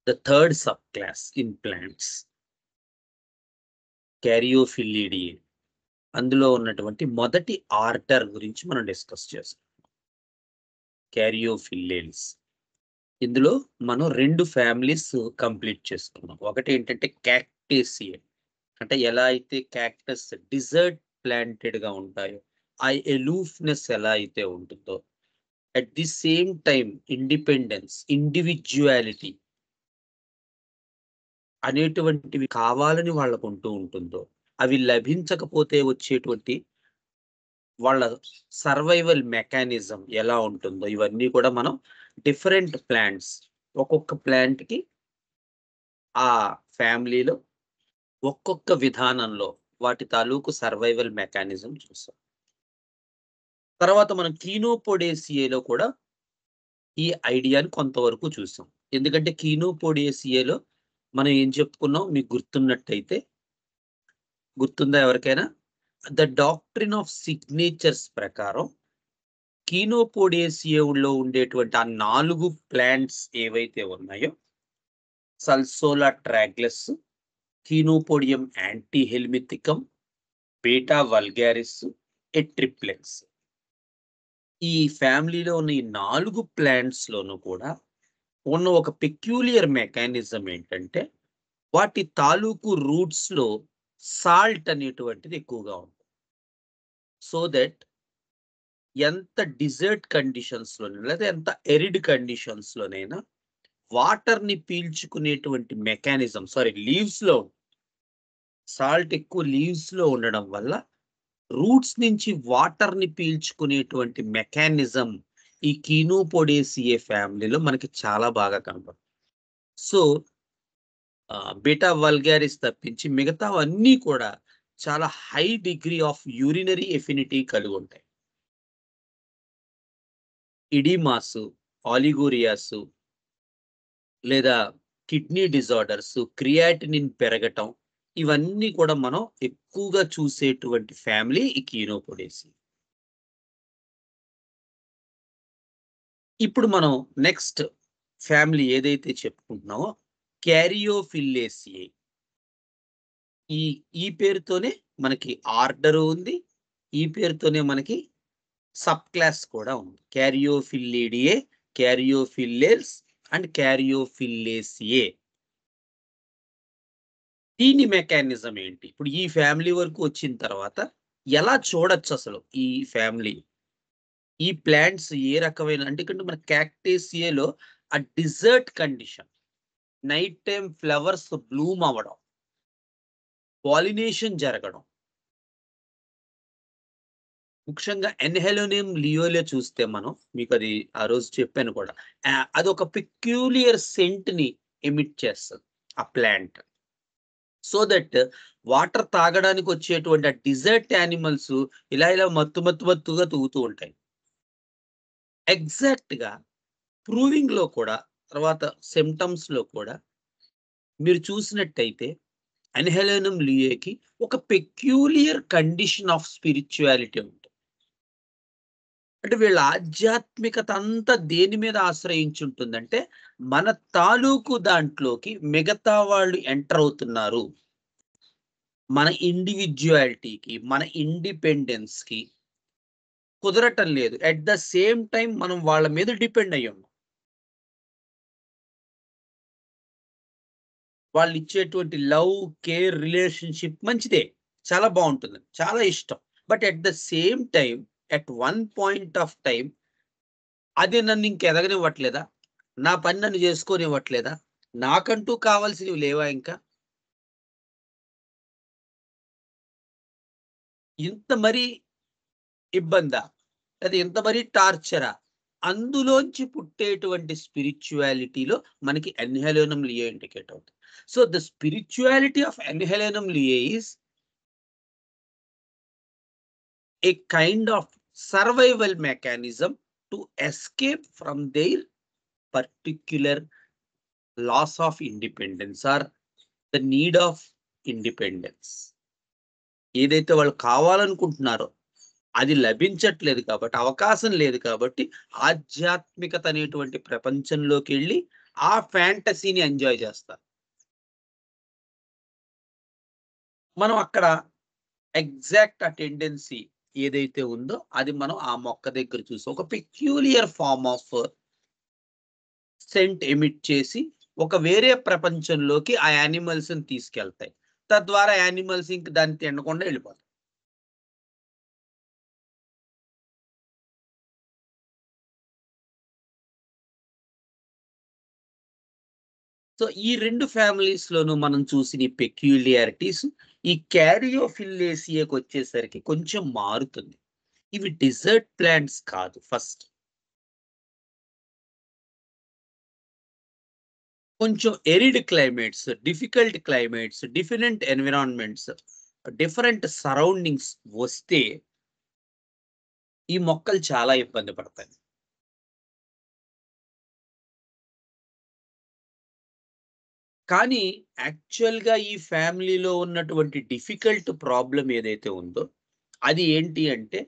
The third subclass in plants Caryophyllidae. అందులో ఉన్నటువంటి మొదటి ఆర్డర్ గురించి మనం డిస్కస్ చేస్తాం, క్యారియోఫిల్లేల్స్. ఇందులో మనం 2 ఫ్యామిలీస్ కంప్లీట్ చేసుకున్నాం. ఒకటి ఏంటంటే క్యాక్టేసియే, అంటే ఎలా అయితే క్యాక్టస్ డిజర్ట్ ప్లాంటెడ్ గా ఉంటాయో ఆ ఎలూఫ్నెస్ ఎలా అయితే ఉంటుందో, at the same time independence, individuality అనేటువంటివి కావాలని వాళ్ళకు ఉంటుందో, అవి లభించకపోతే వచ్చేటువంటి వాళ్ళ సర్వైవల్ మెకానిజం ఎలా ఉంటుందో, ఇవన్నీ కూడా మనం డిఫరెంట్ ప్లాంట్స్, ఒక్కొక్క ప్లాంట్ కి ఆ ఫ్యామిలీలో ఒక్కొక్క విధానంలో వాటి తాలూకు సర్వైవల్ మెకానిజం చూసాం. తర్వాత మనం కీనోపోడేసియేలో కూడా ఈ ఐడియాని కొంతవరకు చూసాం. ఎందుకంటే కీనోపోడేసియేలో మనం ఏం చెప్పుకున్నాం మీకు గుర్తున్నట్టయితే, గుర్తుందా ఎవరికైనా? ద డాక్ట్రిన్ ఆఫ్ సిగ్నేచర్స్ ప్రకారం కీనోపోడేసియేలో ఉండేటువంటి ఆ 4 ప్లాంట్స్ ఏవైతే ఉన్నాయో, సల్సోలా ట్రాగ్లస్, కీనోపోడియం యాంటీహెల్మిథికం, బీటా వల్గారిస్, ఎట్రిప్లెక్స్, ఈ ఫ్యామిలీలో ఉన్న ఈ 4 ప్లాంట్స్ లోనూ కూడా ఉన్న ఒక పెక్యూలియర్ మెకానిజం ఏంటంటే, వాటి తాలూకు రూట్స్ లో సాల్ట్ అనేటువంటిది ఎక్కువగా ఉంటుంది. సో దట్ ఎంత డిజర్ట్ కండిషన్స్ లోనైనా లేదా ఎంత ఎరిడ్ కండిషన్స్ లోనైనా వాటర్ ని పీల్చుకునేటువంటి మెకానిజం, లీవ్స్ లో సాల్ట్ ఎక్కువ లీవ్స్ లో ఉండడం వల్ల రూట్స్ నుంచి వాటర్ ని పీల్చుకునేటువంటి మెకానిజం ఈ కీనోపోడేసియే ఫ్యామిలీలో మనకి చాలా బాగా కనపడుతుంది. సో బీటా వల్గారిస్ తప్పించి మిగతావన్నీ కూడా చాలా high degree of urinary affinity కలిగి ఉంటాయి. ఇడిమాసు, ఆలిగోరియాసు లేదా కిడ్నీ డిజార్డర్స్, క్రియాటినిన్ పెరగటం, ఇవన్నీ కూడా మనం ఎక్కువగా చూసేటువంటి ఫ్యామిలీ ఈ కీనోపోడేసియే. ఇప్పుడు మనం నెక్స్ట్ ఫ్యామిలీ ఏదైతే చెప్పుకుంటున్నామో క్యారియోఫిల్లేసియే. ఈ పేరుతోనే మనకి ఆర్డర్ ఉంది, ఈ పేరుతోనే మనకి సబ్ క్లాస్ కూడా ఉంది. క్యారియోఫిల్లిడియే, క్యారియోఫిల్లేల్స్ అండ్ క్యారియోఫిల్లేసియే. దీని మెకానిజం ఏంటి? ఇప్పుడు ఈ ఫ్యామిలీ వరకు వచ్చిన తర్వాత ఎలా చూడొచ్చు అసలు ఈ ఫ్యామిలీ, ఈ ప్లాంట్స్ ఏ రకమైన, అంటే ఇక్కడ మన క్యాక్టేసియేలో ఆ desert condition, night time flowers bloom అవ్వడం, పాలినేషన్ జరగడం, ముఖ్యంగా ఎన్హెలోనియం లియోలో చూస్తే మనం, మీకు అది ఆ రోజు చెప్పాను కూడా, అది ఒక పెక్యూలియర్ సెంట్ ని ఎమిట్ చేస్తుంది ఆ ప్లాంట్. సో దట్ వాటర్ తాగడానికి వచ్చేటువంటి ఆ డిజర్ట్ యానిమల్స్ ఇలా మత్తుగా తూగుతూ ఉంటాయి. ఎగ్జాక్ట్ గా ప్రూవింగ్ లో కూడా, తర్వాత సిమ్టమ్స్ లో కూడా మీరు చూసినట్టయితే ఎన్హెలోనియం లియోకి ఒక పెక్యూలియర్ కండిషన్ ఆఫ్ స్పిరిచువాలిటీ ఉంటుంది. అంటే వీళ్ళ ఆధ్యాత్మికత అంతా దేని మీద ఆశ్రయించి ఉంటుందంటే, మన తాలూకు దాంట్లోకి మిగతా వాళ్ళు ఎంటర్ అవుతున్నారు, మన ఇండివిజువాలిటీకి, మన ఇండిపెండెన్స్ కి కుదరటం లేదు. అట్ ద సేమ్ టైం మనం వాళ్ళ మీద డిపెండ్ అయ్యి ఉన్నాం. వాళ్ళు ఇచ్చేటువంటి లవ్, కేర్, రిలేషన్షిప్ మంచిదే, చాలా బాగుంటుంది, చాలా ఇష్టం. But at the same time, at one point of time, అది నన్ను ఇంకెదగనివ్వట్లేదా, నా పని నన్ను చేసుకోనివ్వట్లేదా, నాకంటూ కావాల్సినవి లేవా, ఇంకా ఇంత మరీ ఇబ్బందా, అది ఇంత మరీ టార్చరా, అందులోంచి పుట్టేటువంటి స్పిరిచువాలిటీలో మనకి ఎన్హెలోనియం లియో ఇండికేట్ అవుతుంది. So the spirituality of Anhalonium leo is a kind of survival mechanism to escape from their particular loss of independence or the need of independence. ఏదైతే వాళ్ళు కావాలనుకుంటున్నారో అది లభించట్లేదు కాబట్టి, అవకాశం లేదు కాబట్టి, ఆధ్యాత్మికత అనేటువంటి ప్రపంచంలోకి వెళ్ళి ఆ ఫ్యాంటసీని ఎంజాయ్ చేస్తారు. మనం అక్కడ ఎగ్జాక్ట్ ఆ టెండెన్సీ ఏదైతే ఉందో అది మనం ఆ మొక్క దగ్గర చూసి ఒక peculiar form of scent emit చేసి ఒక వేరే ప్రపంచంలోకి ఆ యానిమల్స్‌ని తీసుకెళ్తాయి. తద్వారా యానిమల్స్ ఇంక దాన్ని తినకుండా వెళ్ళిపోతాయి. సో, ఈ 2 ఫ్యామిలీస్‌లోనూ మనం చూసిన ఈ పెక్యూలియారిటీస్ ఈ క్యారియోఫిల్లేసియాకొచ్చేసరికి కొంచెం మారుతుంది. ఇవి డెజర్ట్ ప్లాంట్స్ కాదు ఫస్ట్. కొంచెం arid climates, difficult climates, different environments, different surroundings వస్తే ఈ మొక్కలు చాలా ఇబ్బంది పడతాయి. కానీ యాక్చువల్‌గా ఈ ఫ్యామిలీలో ఉన్నటువంటి డిఫికల్ట్ ప్రాబ్లమ్ ఏదైతే ఉందో, అది ఏంటి అంటే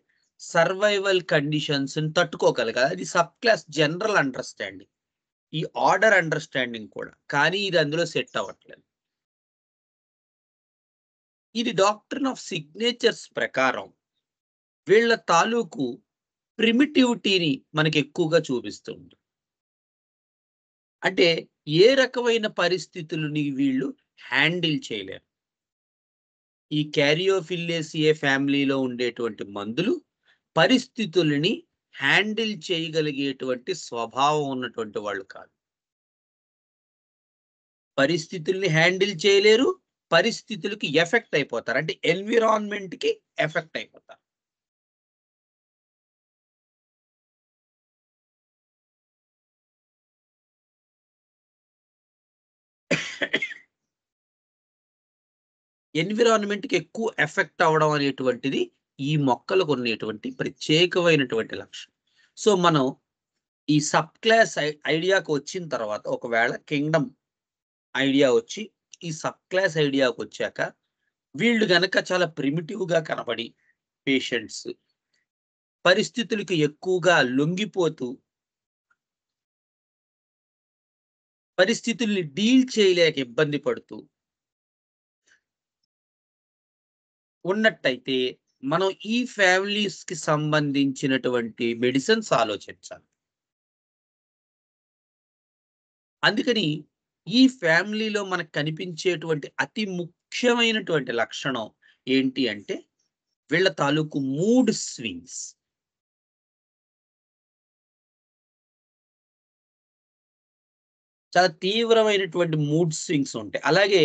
సర్వైవల్ కండిషన్స్‌ని తట్టుకోగలగాలి. అది సబ్ క్లాస్ జనరల్ అండర్‌స్టాండింగ్. ఈ ఆర్డర్ అండర్‌స్టాండింగ్ కూడా. కానీ ఇది అందులో సెట్ అవ్వట్లేదు. ఇది డాక్ట్రిన్ ఆఫ్ సిగ్నేచర్స్ ప్రకారం వీళ్ళ తాలూకు ప్రిమిటివిటీని మనకెక్కువగా చూపిస్తుంది. అంటే ఏ రకమైన పరిస్థితులని వీళ్ళు హ్యాండిల్ చేయలేరు. ఈ క్యారియోఫిల్లేసియే ఫ్యామిలీలో ఉండేటువంటి మందులు పరిస్థితులని హ్యాండిల్ చేయగలిగేటువంటి స్వభావం ఉన్నటువంటి వాళ్ళు కాదు. పరిస్థితుల్ని హ్యాండిల్ చేయలేరు. పరిస్థితులకి ఎఫెక్ట్ అయిపోతారు. అంటే ఎన్విరాన్మెంట్‌కి ఎఫెక్ట్ అయిపోతారు. ఎన్విరాన్మెంట్‌కి ఎక్కువ ఎఫెక్ట్ అవ్వడం అనేటువంటిది ఈ మొక్కలకు ఉన్నటువంటి ప్రత్యేకమైనటువంటి లక్షణం. సో, మనం ఈ సబ్ క్లాస్ ఐడియాకి వచ్చిన తర్వాత ఒకవేళ కింగ్డమ్ ఐడియా వచ్చి, ఈ సబ్ క్లాస్ ఐడియాకొచ్చాక వీళ్ళు గనక చాలా ప్రిమిటివ్‌గా కనపడి పేషెంట్స్ పరిస్థితులకి ఎక్కువగా లొంగిపోతూ పరిస్థితుల్ని డీల్ చేయలేక ఇబ్బంది పడుతూ ఉన్నట్టయితే మనం ఈ ఫ్యామిలీస్‌కి సంబంధించినటువంటి మెడిసిన్స్ ఆలోచించాలి. అందుకని ఈ ఫ్యామిలీలో మనకు కనిపించేటువంటి అతి ముఖ్యమైనటువంటి లక్షణం ఏంటి అంటే వీళ్ళ తాలూకు మూడ్ స్వింగ్స్. చాలా తీవ్రమైనటువంటి మూడ్ స్వింగ్స్ ఉంటాయి. అలాగే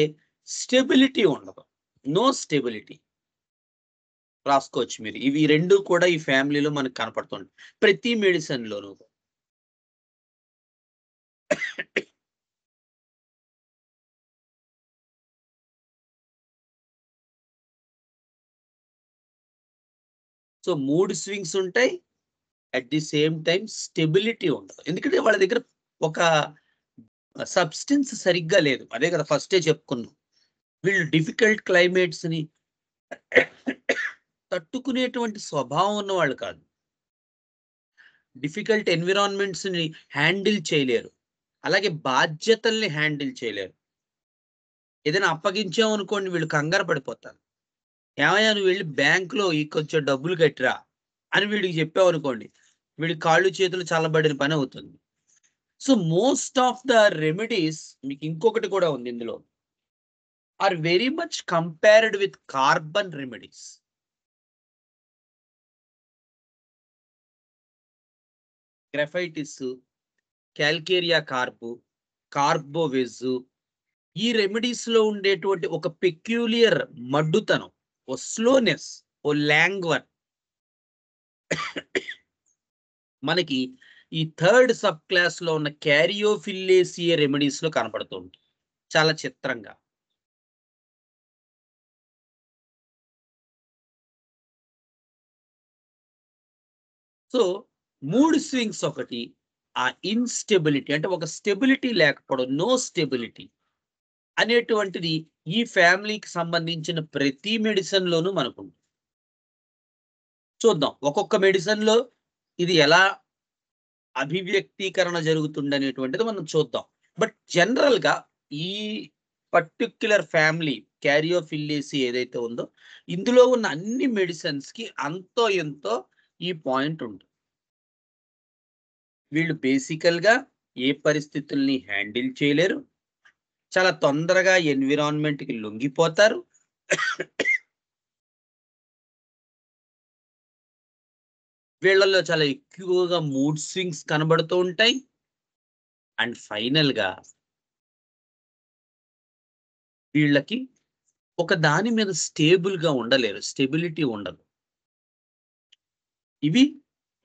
స్టెబిలిటీ ఉండదు. No stability. రాసుకోవచ్చు మీరు. ఇవి 2 కూడా ఈ ఫ్యామిలీలో మనకు కనపడుతుంటాయి. ప్రతి మెడిసిన్‌లోను. సో, మూడ్ స్వింగ్స్ ఉంటాయి. At the same time stability ఉండదు. ఎందుకంటే వాళ్ళ దగ్గర ఒక సబ్‌స్టెన్స్ సరిగ్గా లేదు. అదే కదా ఫస్టే చెప్పుకున్నాం. వీళ్ళు డిఫికల్ట్ క్లైమేట్స్‌ని తట్టుకునేటువంటి స్వభావం ఉన్నవాళ్ళు కాదు. డిఫికల్ట్ ఎన్విరాన్మెంట్స్‌ని హ్యాండిల్ చేయలేరు. అలాగే బాధ్యతల్ని హ్యాండిల్ చేయలేరు. ఏదైనా అప్పగించామనుకోండి వీళ్ళు కంగారు పడిపోతారు. ఏమయ్యా నువ్వు వెళ్లి బ్యాంక్‌లో ఈ కొంచెం డబ్బులు కట్టిరా అని వీడికి చెప్పావనుకోండి. వీడి కాళ్ళు చేతులు చల్లబడిన పని అవుతుంది. So, most of the remedies మీకు ఇంకొకటి కూడా ఉంది ఇందులో. Are very much compared with carbon remedies. Graphites, Calcarea carb, Carbo veg ఈ రెమెడీస్‌లో ఉండేటువంటి ఒక పెక్యూలియర్ మడ్డుతనం, ఓ స్లోనెస్, ఓ లాంగ్వర్ మనకి ఈ థర్డ్ సబ్ క్లాస్‌లో ఉన్న క్యారియోఫిల్లేసియే రెమెడీస్‌లో కనపడుతూ ఉంటుంది. చాలా చిత్రంగా. సో, మూడ్ స్వింగ్స్ ఒకటి, ఆ ఇన్‌స్టెబిలిటీ అంటే ఒక స్టెబిలిటీ లేకపోవడం, నో స్టెబిలిటీ అనేటువంటిది ఈ ఫ్యామిలీకి సంబంధించిన ప్రతి మెడిసిన్‌లోనూ మనకుంది. చూద్దాం. ఒక్కొక్క మెడిసిన్‌లో ఇది ఎలా అభివ్యక్తీకరణ జరుగుతుందనేటువంటిది మనం చూద్దాం. బట్ జనరల్‌గా ఈ పర్టిక్యులర్ ఫ్యామిలీ క్యారియోఫిల్లేసి ఏదైతే ఉందో, ఇందులో ఉన్న అన్ని మెడిసిన్స్‌కి అంతో ఎంతో ఈ పాయింట్ ఉంటుంది. వీళ్ళు బేసికల్‌గా ఏ పరిస్థితుల్ని హ్యాండిల్ చేయలేరు. చాలా తొందరగా ఎన్విరాన్మెంట్‌కి లొంగిపోతారు. వీళ్ళలో చాలా ఎక్కువగా మూడ్ స్వింగ్స్ కనబడుతూ ఉంటాయి. అండ్ ఫైనల్‌గా వీళ్ళకి ఒక దాని మీద స్టేబుల్‌గా ఉండలేరు. స్టెబిలిటీ ఉండదు. ఇవి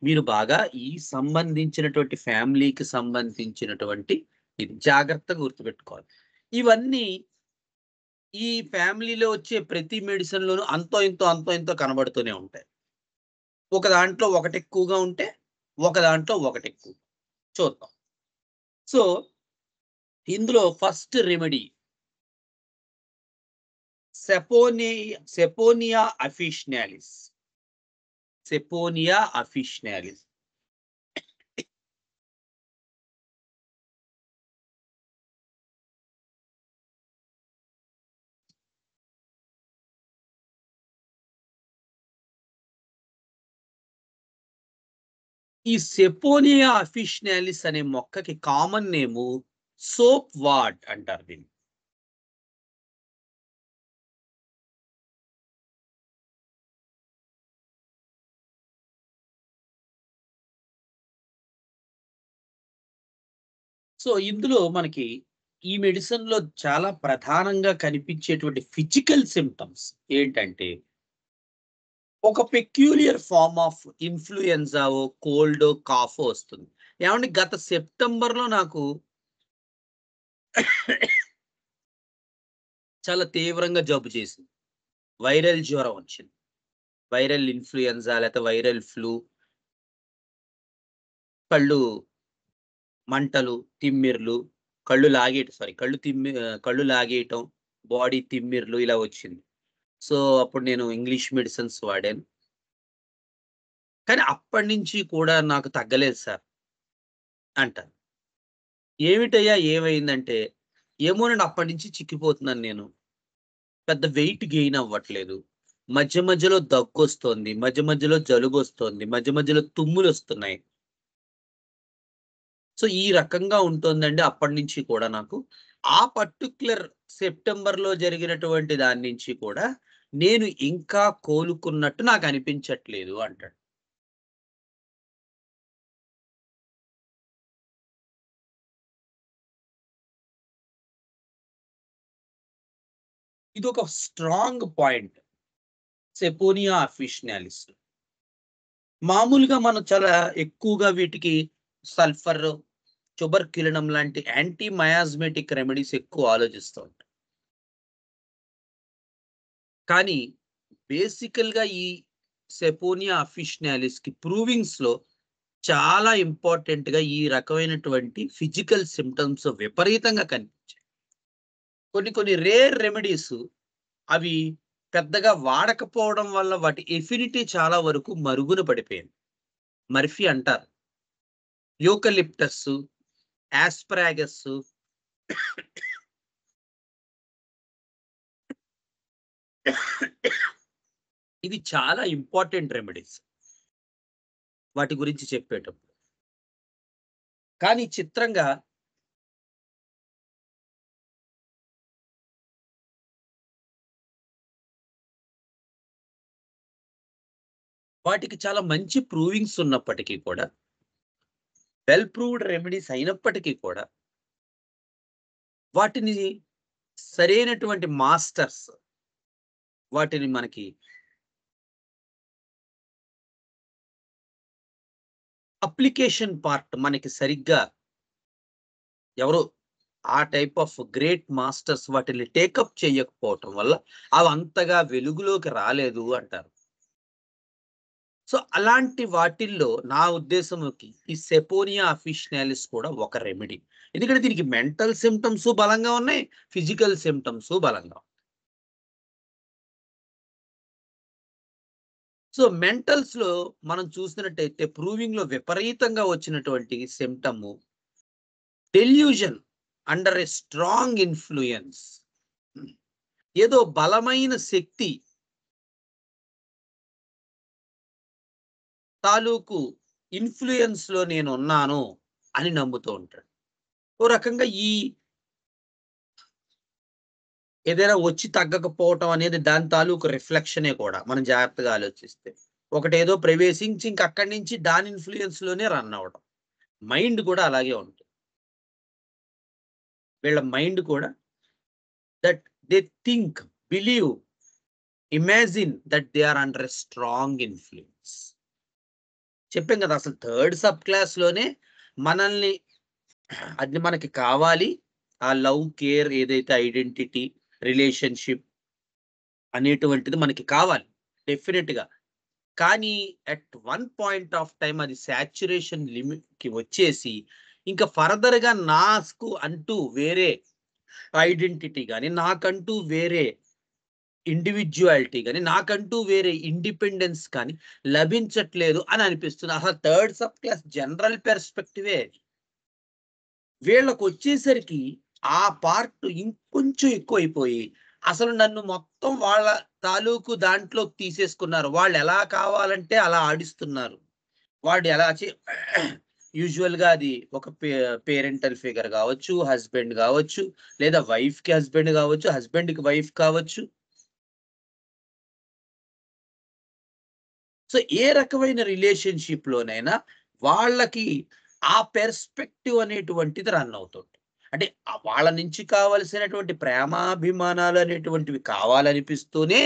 మీరు బాగా ఈ సంబంధించినటువంటి ఫ్యామిలీకి సంబంధించినటువంటి ఇది జాగ్రత్తగా గుర్తుపెట్టుకోవాలి. ఇవన్నీ ఈ ఫ్యామిలీలో వచ్చే ప్రతి మెడిసిన్‌లోనూ అంతో ఇంతో, అంతో ఇంతో కనబడుతూనే ఉంటాయి. ఒక దాంట్లో ఒకటెక్కువగా ఉంటే, ఒక దాంట్లో ఒకటెక్కువ. చూద్దాం. సో, ఇందులో ఫస్ట్ రెమెడీ సెపోనియా అఫిషినాలిస్. సెపోనియా అఫిషినాలిస్. ఈ సెపోనియా అఫిషినాలిస్ అనే మొక్కకి కామన్ నేము సోప్ వార్డ్ అంటారు దీన్ని. సో, ఇందులో మనకి ఈ మెడిసిన్‌లో చాలా ప్రధానంగా కనిపించేటువంటి ఫిజికల్ సింప్టమ్స్ ఏంటంటే, ఒక పెక్యూలియర్ ఫార్మ్ ఆఫ్ ఇన్‌ఫ్లుయెన్జావో, కోల్డో, కాఫో వస్తుంది. ఏవండీ గత సెప్టెంబర్‌లో నాకు చాలా తీవ్రంగా జబ్బు చేసింది. వైరల్ జ్వరం వచ్చింది. వైరల్ ఇన్‌ఫ్లుయెన్జా లేతే వైరల్ ఫ్లూ, కళ్ళు మంటలు, తిమ్మిర్లు, కళ్ళు లాగేయటం, బాడీ తిమ్మిర్లు ఇలా వచ్చింది. సో, అప్పుడు నేను ఇంగ్లీష్ మెడిసిన్స్ వాడాను. కానీ అప్పటినుంచి కూడా నాకు తగ్గలేదు సార్ అంటాను. ఏమిటయ్యా ఏమైందంటే, ఏమోనండి అప్పటినుంచి చిక్కిపోతున్నాను నేను. పెద్ద వెయిట్ గెయిన్ అవ్వట్లేదు. మధ్య మధ్యలో దగ్గొస్తోంది. మధ్య మధ్యలో జలుబొస్తోంది. మధ్య మధ్యలో తుమ్ములొస్తున్నాయి. సో, ఈ రకంగా ఉంటోందండి అప్పటినుంచి కూడా నాకు. ఆ పర్టిక్యులర్ సెప్టెంబర్‌లో జరిగినటువంటి దాని నుంచి కూడా నేను ఇంకా కోలుకున్నట్టు నాకనిపించట్లేదు అంటాడు. ఇదొక స్ట్రాంగ్ పాయింట్. సెపోనియా అఫిషినాలిస్. మామూలుగా మనం చాలా ఎక్కువగా వీటికి సల్ఫర్, ట్యూబర్క్యులినం లాంటి యాంటీ మయాస్మేటిక్ రెమెడీస్ ఎక్కువ ఆలోచిస్తూ ఉంటాం. కానీ బేసికల్‌గా ఈ సెపోనియా అఫిషినాలిస్‌కి ప్రూవింగ్స్‌లో చాలా ఇంపార్టెంట్‌గా ఈ రకమైనటువంటి ఫిజికల్ సింప్టమ్స్ విపరీతంగా కనిపించాయి. కొన్ని కొన్ని రేర్ రెమెడీస్ అవి పెద్దగా వాడకపోవడం వల్ల వాటి ఎఫినిటీ చాలా వరకు మరుగున పడిపోయింది. మర్ఫీ అంటారు. యూకలిప్టస్సు, యాస్పరాగస్సు ఇవి చాలా ఇంపార్టెంట్ రెమెడీస్. వాటి గురించి చెప్పేటప్పుడు. కానీ చిత్రంగా వాటికి చాలా మంచి ప్రూవింగ్స్ ఉన్నప్పటికీ కూడా, వెల్ ప్రూవ్డ్ రెమెడీస్ అయినప్పటికీ కూడా, వాటిని సరైనటువంటి మాస్టర్స్ వాటిని మనకి అప్లికేషన్ పార్ట్ మనకి సరిగ్గా ఎవరో ఆ టైప్ ఆఫ్ గ్రేట్ మాస్టర్స్ వాటిని టేకప్ చేయకపోవటం వల్ల అవి అంతగా వెలుగులోకి రాలేదు అంటారు. సో, అలాంటి వాటిల్లో నా ఉద్దేశంకి ఈ సెపోనియా అఫిషినాలిస్ కూడా ఒక రెమెడీ. ఎందుకంటే దీనికి మెంటల్ సింప్టమ్స్ బలంగా ఉన్నాయి. ఫిజికల్ సింప్టమ్స్ బలంగా ఉన్నాయి. సో, మెంటల్స్‌లో మనం చూసినట్టయితే ప్రూవింగ్‌లో విపరీతంగా వచ్చినటువంటి symptom delusion under a strong influence, ఏదో బలమైన శక్తి తాలూకు ఇన్ఫ్లుయెన్స్ లో నేను ఉన్నాను అని నమ్ముతూ ఉంటాడు. ఓ రకంగా ఈ ఏదైనా వచ్చి తగ్గకపోవటం అనేది దాని తాలూకు రిఫ్లెక్షనే కూడా మనం జాగ్రత్తగా ఆలోచిస్తే. ఒకటేదో ప్రవేశించి ఇంక అక్కడి నుంచి దాని ఇన్ఫ్లుయెన్స్ లోనే రన్ అవ్వడం. మైండ్ కూడా అలాగే ఉంటుంది. వీళ్ళ మైండ్ కూడా that they think, believe, imagine that they are under a strong influence. చెప్పాం కదా, అసలు థర్డ్ సబ్ క్లాస్ లోనే మనల్ని అది మనకి కావాలి, ఆ లవ్, కేర్, ఏదైతే ఐడెంటిటీ, రిలేషన్షిప్ అనేటువంటిది మనకి కావాలి డెఫినెట్ గా. కానీ at one point of time అది సాచురేషన్ లిమిట్ కి వచ్చేసి ఇంకా ఫర్దర్ గా నాకు అంటూ వేరే ఐడెంటిటీ కానీ, నాకంటూ వేరే ఇండివిజువాలిటీ కానీ, నాకంటూ వేరే ఇండిపెండెన్స్ కానీ లభించట్లేదు అని అనిపిస్తుంది. అసలు థర్డ్ సబ్ క్లాస్ జనరల్ పెర్స్పెక్టివే. వీళ్ళకు వచ్చేసరికి ఆ పార్ట్ ఇంకొంచెం ఎక్కువైపోయి అసలు నన్ను మొత్తం వాళ్ళ తాలూకు దాంట్లో తీసేసుకున్నారు. వాళ్ళు ఎలా కావాలంటే అలా ఆడిస్తున్నారు. వాడు ఎలా యూజువల్ గా అది ఒక పేరెంటల్ ఫిగర్ కావచ్చు, హస్బెండ్ కావచ్చు, లేదా వైఫ్ కి హస్బెండ్ కావచ్చు, హస్బెండ్ కి వైఫ్ కావచ్చు. సో ఏ రకమైన రిలేషన్షిప్ లోనైనా వాళ్ళకి ఆ పెర్స్పెక్టివ్ అనేటువంటిది రన్ అవుతుంది. అంటే వాళ్ళ నుంచి కావలసినటువంటి ప్రేమాభిమానాలు అనేటువంటివి కావాలనిపిస్తూనే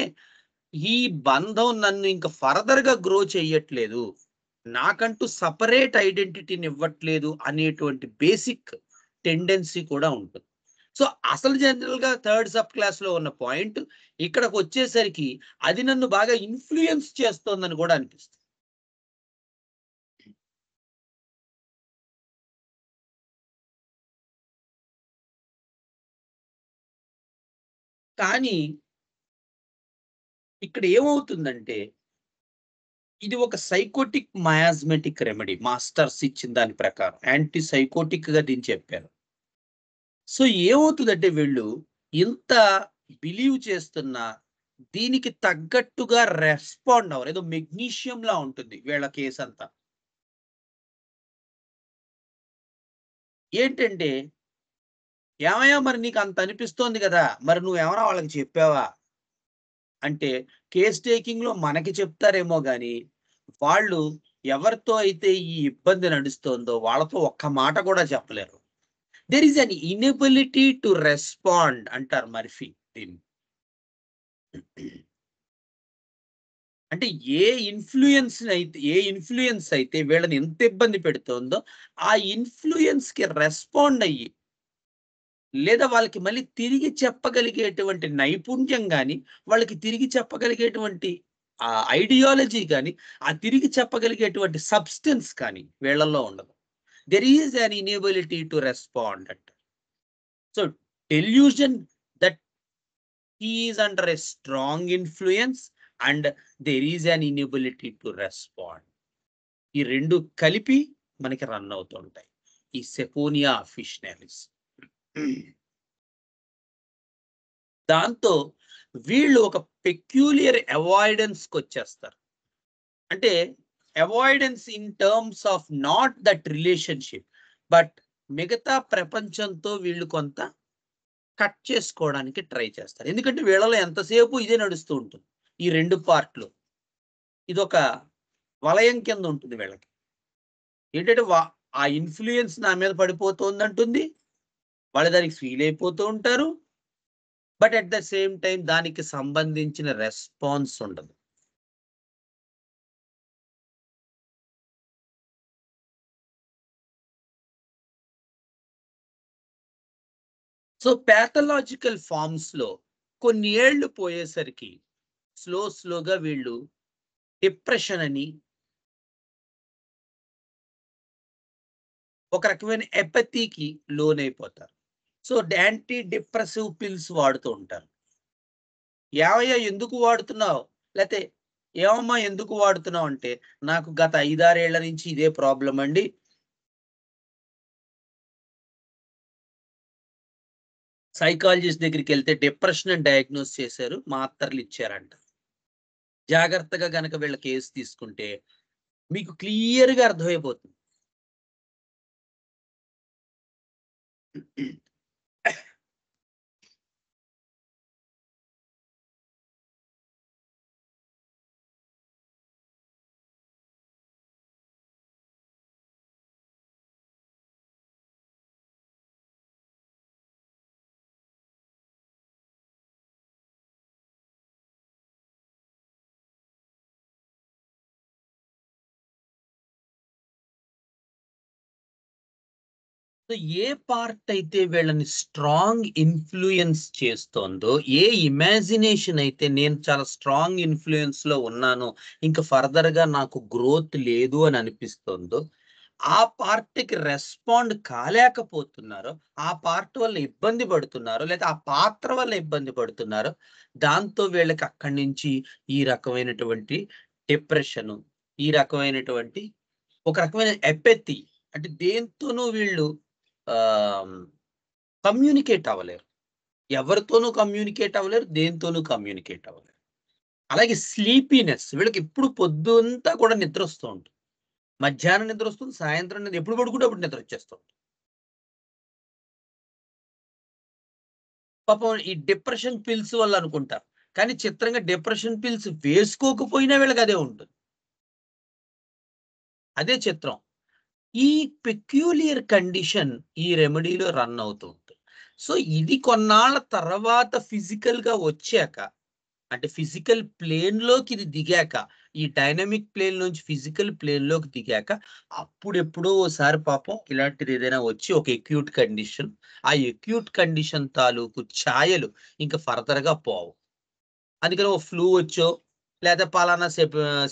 ఈ బంధం నన్ను ఇంకా ఫర్దర్ గా గ్రో చెయ్యట్లేదు, నాకంటూ సపరేట్ ఐడెంటిటీని ఇవ్వట్లేదు అనేటువంటి బేసిక్ టెండెన్సీ కూడా ఉంటుంది. సో అసలు జనరల్ గా థర్డ్ సబ్ క్లాస్ లో ఉన్న పాయింట్ ఇక్కడికి వచ్చేసరికి అది నన్ను బాగా ఇన్ఫ్లుయెన్స్ చేస్తోందని కూడా అనిపిస్తుంది. కానీ ఇక్కడ ఏమవుతుందంటే ఇది ఒక సైకోటిక్ మయాజ్మెటిక్ రెమెడీ. మాస్టర్స్ ఇచ్చిన దాని ప్రకారం యాంటీ సైకోటిక్ గా దీన్ని చెప్పారు. సో ఏమవుతుందంటే వీళ్ళు ఇంత బిలీవ్ చేస్తున్నా దీనికి తగ్గట్టుగా రెస్పాండ్ అవ్వరు. ఏదో మెగ్నీషియం లా ఉంటుంది వీళ్ళ కేసు అంతా. ఏంటంటే, ఏమయ్యా మరి నీకు అంత అనిపిస్తోంది కదా, మరి నువ్వేమన్నా వాళ్ళకి చెప్పావా అంటే, కేస్ టేకింగ్ లో మనకి చెప్తారేమో గాని వాళ్ళు ఎవరితో అయితే ఈ ఇబ్బంది నడుస్తోందో వాళ్ళతో ఒక్క మాట కూడా చెప్పలేరు. There is an inability to respond అంటారు మర్ఫీ దీన్ని. అంటే ఏ ఇన్ఫ్లుయెన్స్ అయితే వీళ్ళని ఎంత ఇబ్బంది పెడుతోందో ఆ ఇన్ఫ్లుయెన్స్ కి రెస్పాండ్ అయ్యి లేదా వాళ్ళకి మళ్ళీ తిరిగి చెప్పగలిగేటువంటి నైపుణ్యం గాని, వాళ్ళకి తిరిగి చెప్పగలిగేటువంటి ఐడియాలజీ గాని, ఆ తిరిగి చెప్పగలిగేటువంటి సబ్స్టెన్స్ కానీ వీళ్ళల్లో ఉండదు. There is an inability to respond అంట. So delusion that he is under a strong influence and there is an inability to respond. ఈ రెండు కలిపి మనకి రన్ అవుతుంటాయి ఈ సెపోనియా అఫిషనలిస్. దాంతో వీళ్ళు ఒక పెక్యూలియర్ అవాయిడెన్స్ కి వచ్చేస్తారు. అంటే avoidance in terms of not that relationship, but మిగతా ప్రపంచంతో వీళ్ళు కొంత కట్ చేసుకోవడానికి ట్రై చేస్తారు. ఎందుకంటే వీళ్ళలో ఎంతసేపు ఇదే నడుస్తూ ఉంటుంది. ఈ రెండు పార్ట్లు ఇదొక వలయం కింద ఉంటుంది వీళ్ళకి. ఏంటంటే ఆ ఇన్ఫ్లుయెన్స్ నా మీద పడిపోతుంది అంటుంది, వాళ్ళు దానికి ఫీల్ అయిపోతూ ఉంటారు. But at the same time దానికి సంబంధించిన రెస్పాన్స్ ఉండదు. సో ప్యాథలాజికల్ ఫార్మ్స్ లో కొన్ని ఏళ్లు పోయేసరికి స్లోగా వీళ్ళు డిప్రెషన్ అని, ఒక రకమైన ఎపతీకి లోనైపోతారు. సో యాంటీ డిప్రెసివ్ పిల్స్ వాడుతూ ఉంటారు. ఏమయ్యా ఎందుకు వాడుతున్నావు, లేకపోతే ఏమమ్మా ఎందుకు వాడుతున్నావు అంటే, నాకు గత 5-6 ఏళ్ల నుంచి ఇదే ప్రాబ్లం అండి, సైకాలజిస్ట్ దగ్గరికి వెళ్తే డిప్రెషన్ అని డయాగ్నోస్ చేశారు, మాత్రలు ఇచ్చారంట. జాగ్రత్తగా గనక వీళ్ళ కేసు తీసుకుంటే మీకు క్లియర్‌గా అర్థమైపోతుంది. సో ఏ పార్ట్ అయితే వీళ్ళని స్ట్రాంగ్ ఇన్‌ఫ్లూయెన్స్ చేస్తోందో, ఏ ఇమాజినేషన్ అయితే నేను చాలా స్ట్రాంగ్ ఇన్‌ఫ్లూయెన్స్‌లో ఉన్నాను, ఇంక ఫర్దర్‌గా నాకు గ్రోత్ లేదు అని అనిపిస్తోందో, ఆ పార్ట్‌కి రెస్పాండ్ కాలేకపోతున్నారో, ఆ పార్ట్ వల్ల ఇబ్బంది పడుతున్నారో, లేదా ఆ పాత్ర వల్ల ఇబ్బంది పడుతున్నారో, దాంతో వీళ్ళకి అక్కడి నుంచి ఈ రకమైనటువంటి డిప్రెషను, ఈ రకమైనటువంటి ఒక రకమైన ఎపథీ, అంటే దేనితోనూ వీళ్ళు ఆహ్, కమ్యూనికేట్ అవ్వలేరు. ఎవరితోనూ కమ్యూనికేట్ అవ్వలేరు. దేనితోనూ కమ్యూనికేట్ అవ్వలేరు. అలాగే స్లీపీనెస్, వీళ్ళకి ఎప్పుడు పొద్దంతా కూడా నిద్రొస్తూ ఉంటుంది. మధ్యాహ్నం నిద్రొస్తుంది. సాయంత్రం ఎప్పుడు పడుకుంటే అప్పుడు నిద్రొచ్చేస్తుంది. పాపం ఈ డిప్రెషన్ పిల్స్ వల్ల అనుకుంటారు. కానీ చిత్రంగా డిప్రెషన్ పిల్స్ వేసుకోకపోయినా వీళ్ళకి అదే ఉంటుంది. అదే చిత్రం. ఈ పెక్యూలియర్ కండిషన్ ఈ రెమెడీలో రన్ అవుతూ ఉంటుంది. సో, ఇది కొన్నాళ్ళ తర్వాత ఫిజికల్‌గా వచ్చాక, అంటే ఫిజికల్ ప్లేన్‌లోకి ఇది దిగాక, ఈ డైనమిక్ ప్లేన్ నుంచి ఫిజికల్ ప్లేన్‌లోకి దిగాక, అప్పుడెప్పుడో ఓసారి పాపం ఇలాంటిది ఏదైనా వచ్చి ఒక అక్యూట్ కండిషన్, ఆ అక్యూట్ కండిషన్ తాలూకు ఛాయలు ఇంక ఫర్దర్‌గా పోవు. అందుకని ఓ ఫ్లూ వచ్చో, లేతే పలానా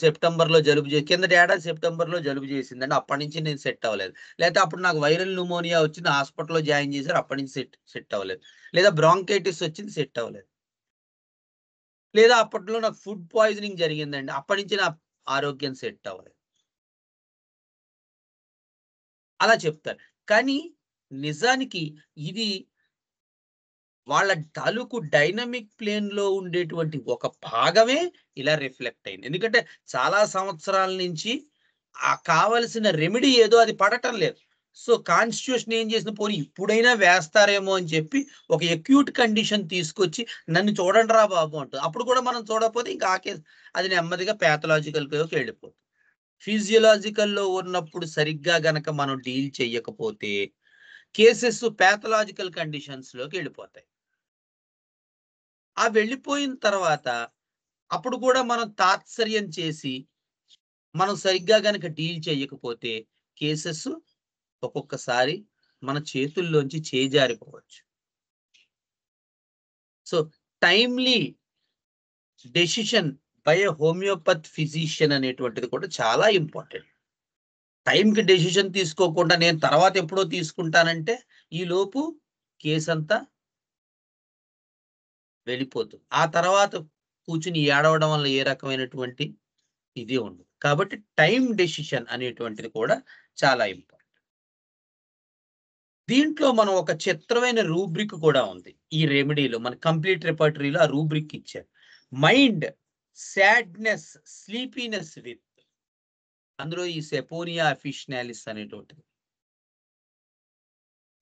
సెప్టెంబర్‌లో జలుబు కిందటి ఏడాది సెప్టెంబర్‌లో జలుబు చేసిందండి. అప్పటినుంచి నేను సెట్ అవ్వలేదు. లేతే అప్పుడు నాకు వైరల్ న్యూమోనియా వచ్చింది. హాస్పిటల్‌లో జాయిన్ చేశారు. అప్పటినుంచి సెట్ సెట్ అవ్వలేదు. లేదా బ్రాంకైటిస్ వచ్చింది, సెట్ అవ్వలేదు. లేదా అప్పట్లో నాకు ఫుడ్ పాయిజనింగ్ జరిగిందండి. అప్పటినుంచి నా ఆరోగ్యం సెట్ అవ్వలేదు. అలా చెప్తారు. కానీ నిజానికి ఇది వాళ్ళ తాలూకు డైనమిక్ ప్లేన్‌లో ఉండేటువంటి ఒక భాగమే ఇలా రిఫ్లెక్ట్ అయింది. ఎందుకంటే చాలా సంవత్సరాల నుంచి కావాల్సిన రెమెడీ ఏదో అది పడటం లేదు. సో, కాన్స్టిట్యూషన్ ఏం చేసింది, పోనీ ఇప్పుడైనా వేస్తారేమో అని చెప్పి ఒక అక్యూట్ కండిషన్ తీసుకొచ్చి నన్ను చూడండిరా బాబు అంటది. అప్పుడు కూడా మనం చూడకపోతే ఇంకా ఆ కేస్ అది నెమ్మదిగా పాథలాజికల్‌లోకి వెళ్ళిపోతుంది. ఫిజియోలాజికల్‌లో ఉన్నప్పుడు సరిగ్గా గనక మనం డీల్ చెయ్యకపోతే కేసెస్ పాథలాజికల్ కండిషన్స్‌లోకి వెళ్ళిపోతాయి. ఆ వెళ్ళిపోయిన తర్వాత అప్పుడు కూడా మనం తాత్సర్యం చేసి, మనం సరిగ్గా గనక డీల్ చేయకపోతే కేసెస్ ఒక్కొక్కసారి మన చేతుల్లోంచి చేజారిపోవచ్చు. So, timely decision by a homeopath physician అనేటువంటిది కూడా చాలా ఇంపార్టెంట్. టైమ్‌కి డెసిషన్ తీసుకోకుండా నేను తర్వాత ఎప్పుడో తీసుకుంటానంటే, ఈలోపు కేసంతా వెళ్ళిపోతుంది. ఆ తర్వాత కూర్చొని ఏడవడం వల్ల ఏ రకమైనటువంటి ఇది ఉండదు. కాబట్టి టైమ్ డెసిషన్ అనేటువంటిది కూడా చాలా ఇంపార్టెంట్. దీంట్లో మనం ఒక చిత్రమైన రూబ్రిక్ కూడా ఉంది. ఈ రెమెడీలో మన కంప్లీట్ రిపర్టరీలో ఆ రూబ్రిక్ ఇచ్చారు. మైండ్, సాడ్‌నెస్, స్లీపీనెస్ విత్, అందులో ఈ సెపోనియా అఫిషినాలిస్ అనేటువంటిది.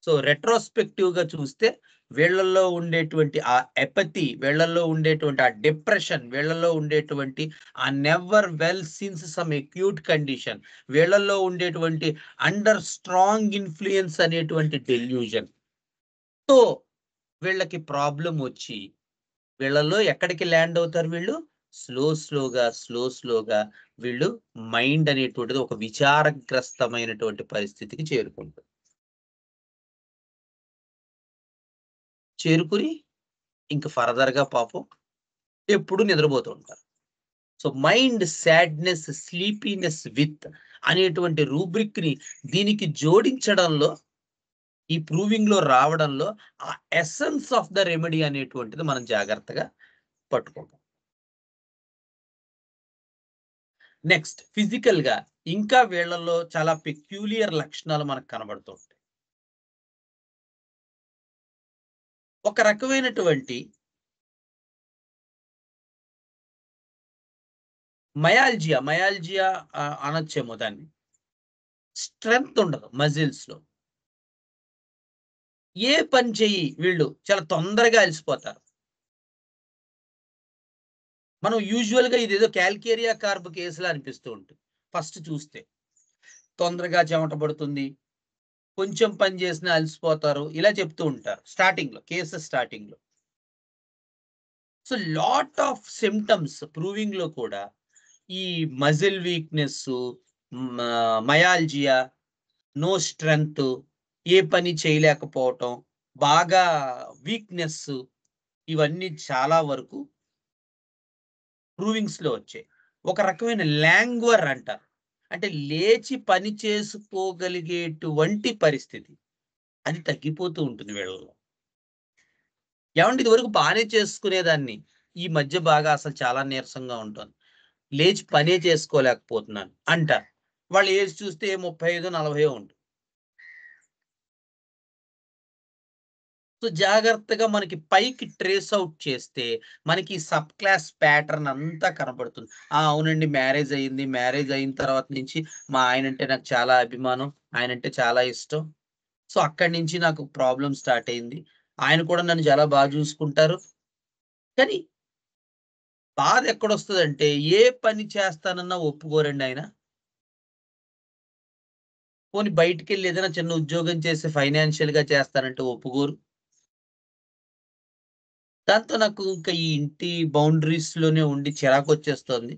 సో, రెట్రోస్పెక్టివ్‌గా చూస్తే వీళ్ళల్లో ఉండేటువంటి ఆ ఎపథీ, వీళ్ళల్లో ఉండేటువంటి ఆ డిప్రెషన్, వీళ్ళల్లో ఉండేటువంటి ఆ never well since some acute condition, వీళ్ళల్లో ఉండేటువంటి అండర్ స్ట్రాంగ్ ఇన్‌ఫ్లూయెన్స్ అనేటువంటి డెల్యూజన్. తో వీళ్ళకి ప్రాబ్లమ్ వచ్చి, వీళ్ళలో ఎక్కడికి ల్యాండ్ అవుతారు వీళ్ళు? స్లోగా వీళ్ళు మైండ్ అనేటువంటిది ఒక విచారగ్రస్తమైనటువంటి పరిస్థితికి చేరుకుంటుంది. చేరుకొని ఇంక ఫర్దర్‌గా పాపం ఎప్పుడు నిద్రపోతూ ఉంటారు. So, mind sadness, sleepiness with అనేటువంటి రూబ్రిక్‌ని దీనికి జోడించడంలో, ఈ ప్రూవింగ్‌లో రావడంలో ఆ ఎసెన్స్ ఆఫ్ ద రెమెడీ అనేటువంటిది మనం జాగ్రత్తగా పట్టుకుంటాం. నెక్స్ట్ ఫిజికల్‌గా ఇంకా వీళ్ళలో చాలా పెక్యూలియర్ లక్షణాలు మనకు కనబడుతూ ఉంటాయి. ఒక రకమైనటువంటి మయాల్జియా అనొచ్చేమో దాన్ని. స్ట్రెంగ్త్ ఉండదు మజిల్స్‌లో. ఏ పని చెయ్యి వీళ్ళు చాలా తొందరగా అలసిపోతారు. మనం యూజువల్‌గా ఇదేదో కాల్కేరియా కార్బ్ కేస్‌లా అనిపిస్తూ ఉంటుంది. ఫస్ట్ చూస్తే. తొందరగా చెమట పడుతుంది. కొంచెం పని చేసినా అలసిపోతారు. ఇలా చెప్తూ ఉంటారు. కేసెస్ స్టార్టింగ్‌లో. సో, లాట్ ఆఫ్ సింప్టమ్స్ ప్రూవింగ్‌లో కూడా ఈ మజిల్ వీక్‌నెస్సు, మయాల్జియా, నో స్ట్రెంగ్త్, ఏ పని చేయలేకపోవటం, బాగా వీక్‌నెస్సు, ఇవన్నీ చాలా వరకు ప్రూవింగ్స్‌లో వచ్చాయి. ఒక రకమైన లాంగ్వర్ అంటారు. అంటే లేచి పని చేసుకోగలిగేటువంటి పరిస్థితి. అది తగ్గిపోతూ ఉంటుంది వీళ్ళలో. ఏవండీ ఇదివరకు బానే చేసుకునేదాన్ని. ఈ మధ్య బాగా అసలు చాలా నీరసంగా ఉంటాను. లేచి పనే చేసుకోలేకపోతున్నాను అంటారు. వాళ్ళ ఏజ్ చూస్తే 35, 40 ఉంటుంది. సో, జాగ్రత్తగా మనకి పైకి ట్రేస్ ఔట్ చేస్తే, మనకి సబ్ క్లాస్ ప్యాటర్న్ అంతా కనపడుతుంది. అవునండి మ్యారేజ్ అయింది. మ్యారేజ్ అయిన తర్వాత నుంచి మా ఆయనంటే నాకు చాలా అభిమానం. ఆయనంటే చాలా ఇష్టం. సో, అక్కడి నుంచి నాకు ప్రాబ్లమ్ స్టార్ట్ అయింది. ఆయన కూడా నన్ను చాలా చూసుకుంటారు. కానీ బాధ ఎక్కడొస్తదంటే, ఏ పని చేస్తానన్నా ఒప్పుకోరండి ఆయన. పోనీ బయటికెళ్ళి ఏదైనా చిన్న ఉద్యోగం చేసి ఫైనాన్షియల్‌గా చేస్తానంటే ఒప్పుకోరు. దాంతో నాకు ఇంకా ఈ ఇంటి బౌండరీస్‌లోనే ఉండి చిరాకొచ్చేస్తోంది.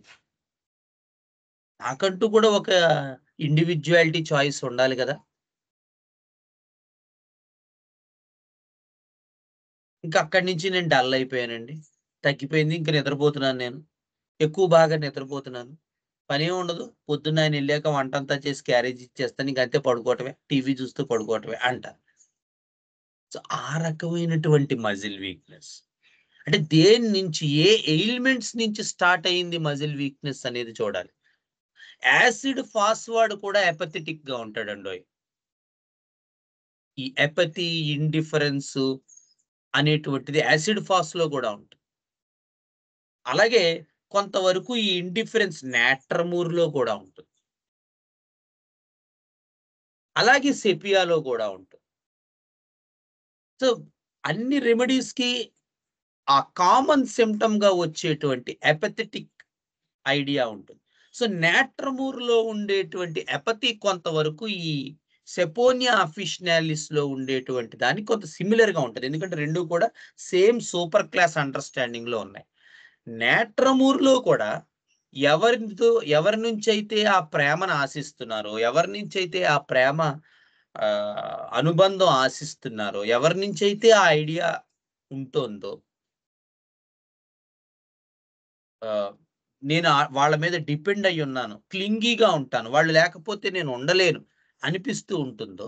నాకంటూ కూడా ఒక ఇండివిడ్యుయాలిటీ చాయిస్ ఉండాలి గదా! ఇంకా అక్కడి నుంచి నేను డల్ అయిపోయానండి. తగ్గిపోయింది. ఇంక నిద్రపోతున్నాను నేను. బాగా నిద్రపోతున్నాను. పనేం ఉండదు. పొద్దున్న ఆయనెళ్ళాక వంటంతా చేసి క్యారేజ్ ఇచ్చేస్తాను. ఇంకంతే పడుకోవటమే. టీవీ చూస్తూ పడుకోవటమే అంటారు. సో, ఆ రకమైనటువంటి మజిల్ వీక్‌నెస్. అంటే దేని నుంచి ఏ ఎయిల్మెంట్స్ నుంచి స్టార్ట్ అయింది మజిల్ వీక్‌నెస్ అనేది చూడాలి. యాసిడ్ ఫాస్ వాడు కూడా అపాథెటిక్‌గా ఉంటాడండోయ్. ఈ అపతి, ఇండిఫరెన్సు అనేటువంటిది యాసిడ్ ఫాస్‌లో గూడా ఉంటుంది. అలాగే కొంతవరకు ఈ ఇండిఫరెన్స్ నాట్రమూర్‌లో కూడా ఉంటుంది. అలాగే సెపియాలో గూడా ఉంటుంది. సో, అన్ని రెమెడీస్‌కి ఆ కామన్ సింప్టమ్‌గా వచ్చేటువంటి అపాథెటిక్ ఐడియా ఉంటుంది. సో, నాట్రమూర్‌లో ఉండేటువంటి అపతి కొంతవరకు ఈ సెపోనియా అఫిషినాలిస్‌లో ఉండేటువంటి దానికి కొంత సిమిలర్‌గా ఉంటది. ఎందుకంటే 2 కూడా సేమ్ సూపర్ క్లాస్ అండర్‌స్టాండింగ్‌లో ఉన్నాయి. నాట్రమూర్‌లో కూడా ఎవరితో ఎవరి నుంచైతే ఆ ప్రేమను ఆశిస్తున్నారో, ఎవరి నుంచైతే ఆ ప్రేమ అనుబంధం ఆశిస్తున్నారో, ఎవరి నుంచైతే ఆ ఐడియా ఉంటోందో ఆహ్, నేను వాళ్ళ మీద డిపెండ్ అయ్యున్నాను. క్లింగీగా ఉంటాను. వాళ్ళు లేకపోతే నేను ఉండలేను అనిపిస్తూ ఉంటుందో,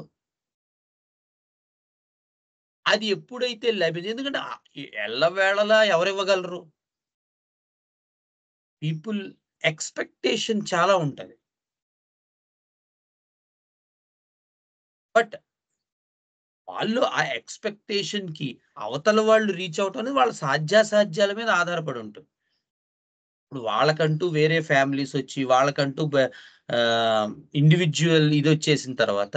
అది ఎప్పుడైతే ఎందుకంటే ఎల్లవేళలా ఎవరివ్వగలరు? పీపుల్ ఎక్స్‌పెక్టేషన్ చాలా ఉంటది. బట్ వాళ్ళు ఆ ఎక్స్‌పెక్టేషన్‌కి అవతల వాళ్ళు రీచ్ అవ్వటం అనేది వాళ్ళ సాధ్యాసాధ్యాల మీద ఆధారపడి ఉంటుంది. ఇప్పుడు వాళ్ళకంటూ వేరే ఫ్యామిలీసొచ్చి, వాళ్ళకంటూ ఆహ్, ఇండివిడ్యువల్ ఇదొచ్చేసిన తర్వాత,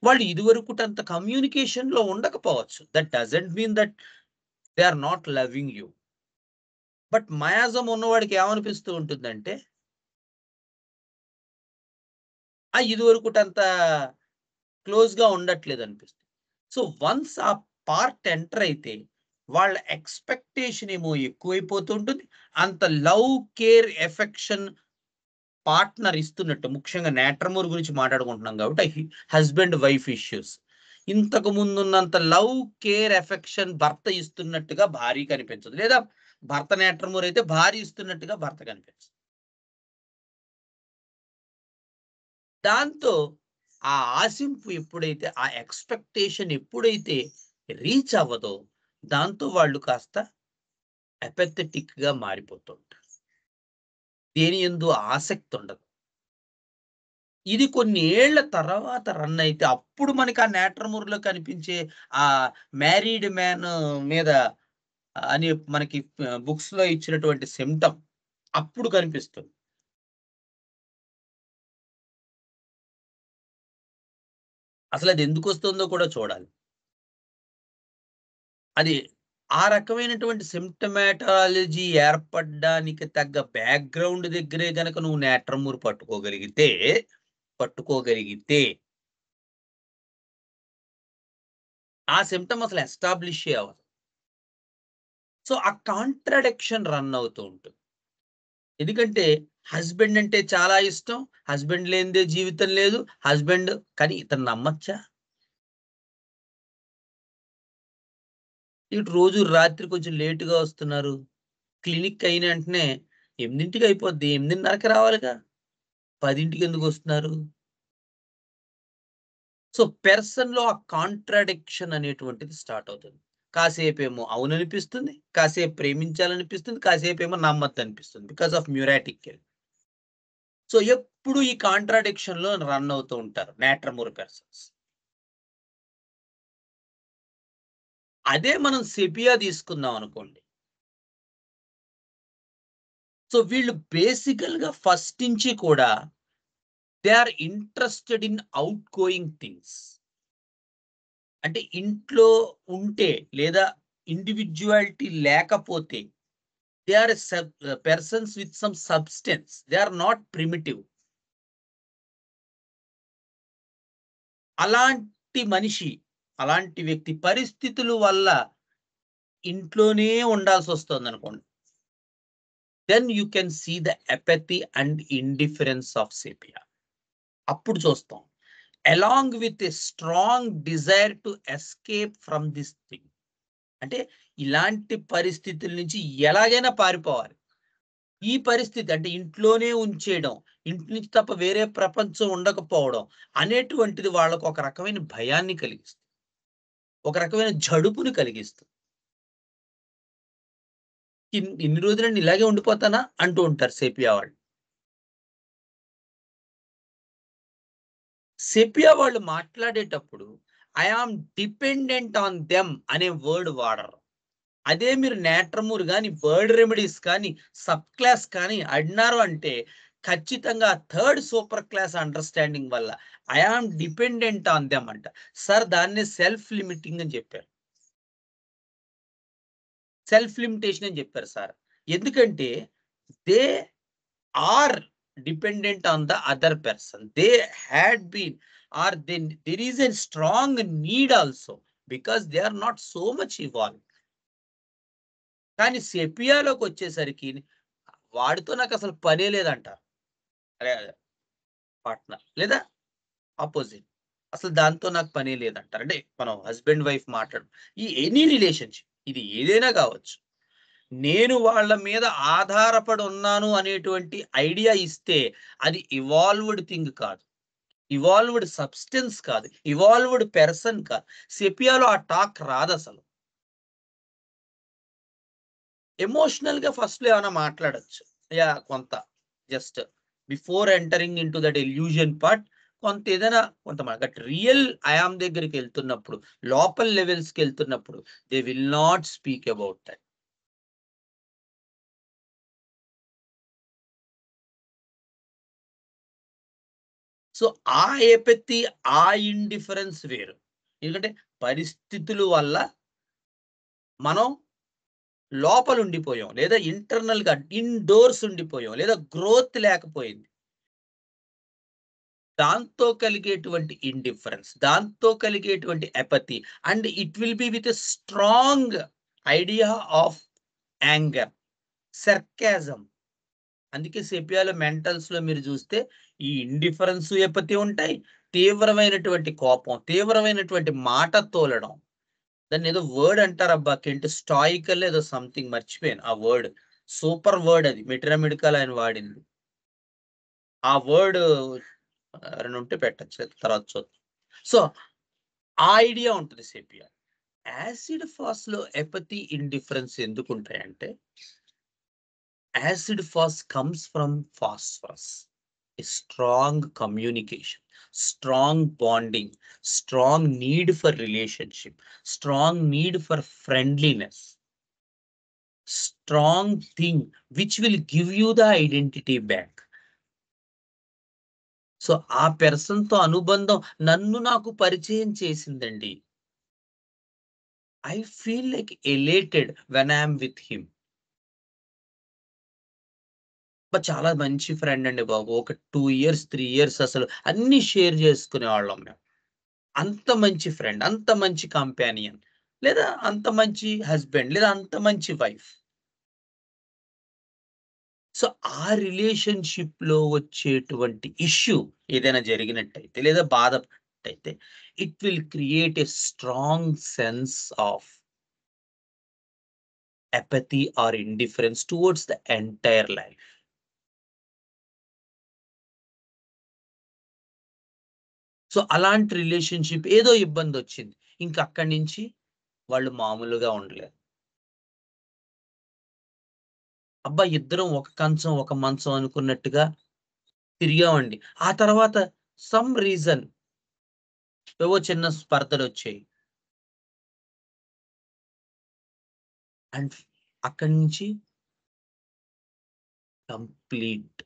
వాళ్ళు ఇదివరకుటంత కమ్యూనికేషన్‌లో ఉండకపోవచ్చు. That doesn't mean that they are not loving you. But మయాజం ఉన్నవాడికి ఏమనిపిస్తూ ఉంటుందంటే, ఇదివరకుటంత క్లోజ్‌గా ఉండట్లేదనిపిస్తుంది. సో, వన్స్ ఆ పార్ట్ ఎంటర్ అయితే, వాళ్ళ ఎక్స్‌పెక్టేషన్ ఏమో ఎక్కువైపోతూ ఉంటుంది. అంత లవ్, కేర్, ఎఫెక్షన్ పార్ట్‌నర్ ఇస్తున్నట్టు ముఖ్యంగా మ్యాట్రిమోని గురించి మాట్లాడుకుంటున్నాం కాబట్టి హస్బాండ్, వైఫ్ ఇష్యూస్. ఇంతకు ముందున్నంత లవ్, కేర్, ఎఫెక్షన్ భర్త ఇస్తున్నట్టుగా భార్య కనిపించదు. లేదా భర్త మ్యాట్రిమోని అయితే భార్య ఇస్తున్నట్టుగా భర్త కనిపించదు. దాంతో ఆ ఆశింపు ఎప్పుడైతే ఆ ఎక్స్‌పెక్టేషన్ ఎప్పుడైతే రీచ్ అవ్వదో దాంతో వాళ్ళు కాస్త అపాథెటిక్‌గా మారిపోతుంటారు. దేని యందు ఆసక్తి ఉండదు. ఇది కొన్ని ఏళ్ల తర్వాత రన్ అయితే అప్పుడు మనకి ఆ నేట్రమూర్‌లో కనిపించే ఆ మ్యారీడ్ మ్యాన్ మీద అని మనకి బుక్స్‌లో ఇచ్చినటువంటి సింప్టమ్ అప్పుడు కనిపిస్తుంది. అసలది ఎందుకొస్తుందో కూడా చూడాలి. అది ఆ రకమైనటువంటి సింప్టమాటాలజీ ఏర్పడ్డానికి తగ్గ బ్యాక్‌గ్రౌండ్ దగ్గరే గనక నువ్వు నేట్రమూర్ పట్టుకోగలిగితే ఆ సింప్టమ్ అసలు ఎస్టాబ్లిషే అవ్వదు. సో, ఆ కాంట్రాడిక్షన్ రన్ అవుతూ ఉంటుంది. ఎందుకంటే హస్బెండ్ అంటే చాలా ఇష్టం. హస్బెండ్ లేనిదే జీవితం లేదు. హస్బెండ్ కానీ ఇతన్ని నమ్మచ్చా? ఇటు రోజు రాత్రి కొంచెం లేట్‌గా వస్తున్నారు. క్లినిక్ అయిన వెంటనే 8కి అయిపోద్ది. 8:30కి రావాలిగా. 10కి ఎందుకొస్తున్నారు? సో, పెర్సన్‌లో ఆ కాంట్రాడిక్షన్ అనేటువంటిది స్టార్ట్ అవుతుంది. కాసేపేమో అవుననిపిస్తుంది. కాసేపు ప్రేమించాలనిపిస్తుంది. కాసేపేమో నమ్మొద్దనిపిస్తుంది. Because of muriatic. సో, ఎప్పుడు ఈ కాంట్రాడిక్షన్‌లో రన్ అవుతూ ఉంటారు మ్యాట్రిమోని పర్సన్స్. అదే మనం సెపియా తీసుకుందాం అనుకోండి. సో, వీళ్ళు బేసికల్‌గా ఫస్ట్ నుంచి కూడా they are interested in outgoing things. అంటే ఇంట్లో ఉంటే లేదా ఇండివిడ్యువాలిటీ లేకపోతే they are persons with some substance. They are not primitive. అలాంటి మనిషి, అలాంటి వ్యక్తి పరిస్థితుల వల్ల ఇంట్లోనే ఉండాల్సొస్తోందనుకోండి. Then you can see the apathy and indifference of Sepia. అప్పుడు చూస్తాం. Along with a strong desire to escape from this thing. అంటే ఇలాంటి పరిస్థితుల నుంచి ఎలాగైనా పారిపోవాలి. ఈ పరిస్థితి అంటే ఇంట్లోనే ఉంచేయడం, ఇంటి నుంచి తప్ప వేరే ప్రపంచం ఉండకపోవడం అనేటువంటిది వాళ్ళకు ఒక రకమైన భయాన్ని కలిగిస్తుంది. ఒక రకమైన జడుపుని కలిగిస్తుంది. ఇన్ని రోజులు ఇలాగే ఉండిపోతానా అంటూ ఉంటారు సెపియా వాళ్ళు. సెపియా వాళ్ళు మాట్లాడేటప్పుడు I am dependent on them అనే వర్డ్ వాడరు. అదే మీరు నేట్రమూర్ గాని, వర్డ్ రెమెడీస్ కానీ, సబ్ క్లాస్ కానీ అడినారు అంటే ఖచ్చితంగా థర్డ్ సూపర్ క్లాస్ అండర్‌స్టాండింగ్ వల్ల I am dependent on them అంట. సార్ దాన్నే సెల్ఫ్ లిమిటింగ్ అని చెప్పారు. సెల్ఫ్ లిమిటేషన్ అని చెప్పారు సార్. ఎందుకంటే they are dependent on the other person. They had been or then there is a strong need also because they are not so much evolved. కానీ సెపియాలోకొచ్చేసరికి వాడితో నాకసలు పనే లేదంటారు. అరే పార్ట్‌నర్ లేదా అపోజిట్. అసలు దాంతో నాకు పనే లేదంటారు. అంటే మనం హస్బాండ్, వైఫ్ ఈ ఎనీ రిలేషన్‌షిప్ ఇది ఏదైనా కావచ్చు. నేను వాళ్ళ మీద ఆధారపడి ఉన్నాను అనేటువంటి ఐడియా ఇస్తే అది ఇవాల్వ్డ్ థింగ్ కాదు. ఇవాల్వ్డ్ సబ్‌స్టెన్స్ కాదు. ఇవాల్వ్డ్ పర్సన్ కాదు. సెపియాలో ఆ టాక్ రాదసలు. ఎమోషనల్‌గా ఫస్ట్‌లో ఏమైనా మాట్లాడొచ్చు. కొంత just before entering into that illusion part కొంత ఏదైనా కొంత బట్ రియల్ ఐ యామ్ దగ్గరికెళ్తున్నప్పుడు, లోపల లెవెల్స్‌కెళ్తున్నప్పుడు they will not speak about that. So, ఆ ఎపథీ, ఆ ఇండిఫరెన్స్ వేరు. ఎందుకంటే పరిస్థితుల వల్ల మనం లోపలుండిపోయాం. లేదా ఇంటర్నల్‌గా ఇండోర్స్ ఉండిపోయాం. లేదా గ్రోత్ లేకపోయింది. దాంతో కలిగేటువంటి ఇండిఫరెన్స్, దాంతో కలిగేటువంటి apathy and it will be with a strong idea of anger, sarcasm. అందుకే సెపియాలో మెంటల్స్‌లో మీరు చూస్తే ఈ ఇండిఫరెన్స్, ఎపథీ ఉంటాయి. తీవ్రమైనటువంటి కోపం, తీవ్రమైనటువంటి మాట తోలడం. దాన్నేదో వర్డ్ అంటారబ్బా! స్టాయికల్ ఏదో సంథింగ్ మర్చిపోయాను ఆ వర్డ్. సూపర్ వర్డ్ అది. మెటిరా మిడకల్ ఆయన వాడింది. ఆ వర్డ్ ఎవరైనా ఉంటే పెట్టొచ్చు. తర్వాత చూద్దాం. సో, ఆ ఐడియా ఉంటది సెపియా. యాసిడ్ ఫాస్‌లో ఎపథీ, ఇండిఫరెన్స్ ఎందుకుంటాయంటే, acid phos comes from phosphorus. A strong communication, strong bonding, strong need for relationship, strong need for friendliness, strong thing which will give you the identity back. So ఆ పర్సన్‌తో అనుబంధం నన్ను నాకు పరిచయం చేసిందండి. I feel like ఎలేటెడ్ when I am with him. చాలా మంచి friend అండి బాబు. ఒక 2 ఇయర్స్, 3 ఇయర్స్ అసలు అన్నీ షేర్ చేసుకునేవాళ్ళం మేము. అంత మంచి ఫ్రెండ్, అంత మంచి కంపానియన్, లేదా అంత మంచి హస్బెండ్, లేదా అంత మంచి వైఫ్. సో ఆ రిలేషన్‌షిప్‌లో వచ్చేటువంటి ఇష్యూ ఏదైనా జరిగినట్టయితే, లేదా బాధపడినట్టయితే, it will create a strong sense of apathy or indifference towards the entire life. So అలాంటి రిలేషన్‌షిప్ ఏదో ఇబ్బందొచ్చింది. ఇంక అక్కడి నుంచి వాళ్ళు మామూలుగా ఉండలేరు. అబ్బా! ఇద్దరం ఒక కంచం, ఒక మంచం అనుకున్నట్టుగా తిరిగామండి. ఆ తర్వాత సమ్ రీజన్ ఏవో చిన్న స్పర్ధలొచ్చాయి. అండ్ అక్కడి నుంచి కంప్లీట్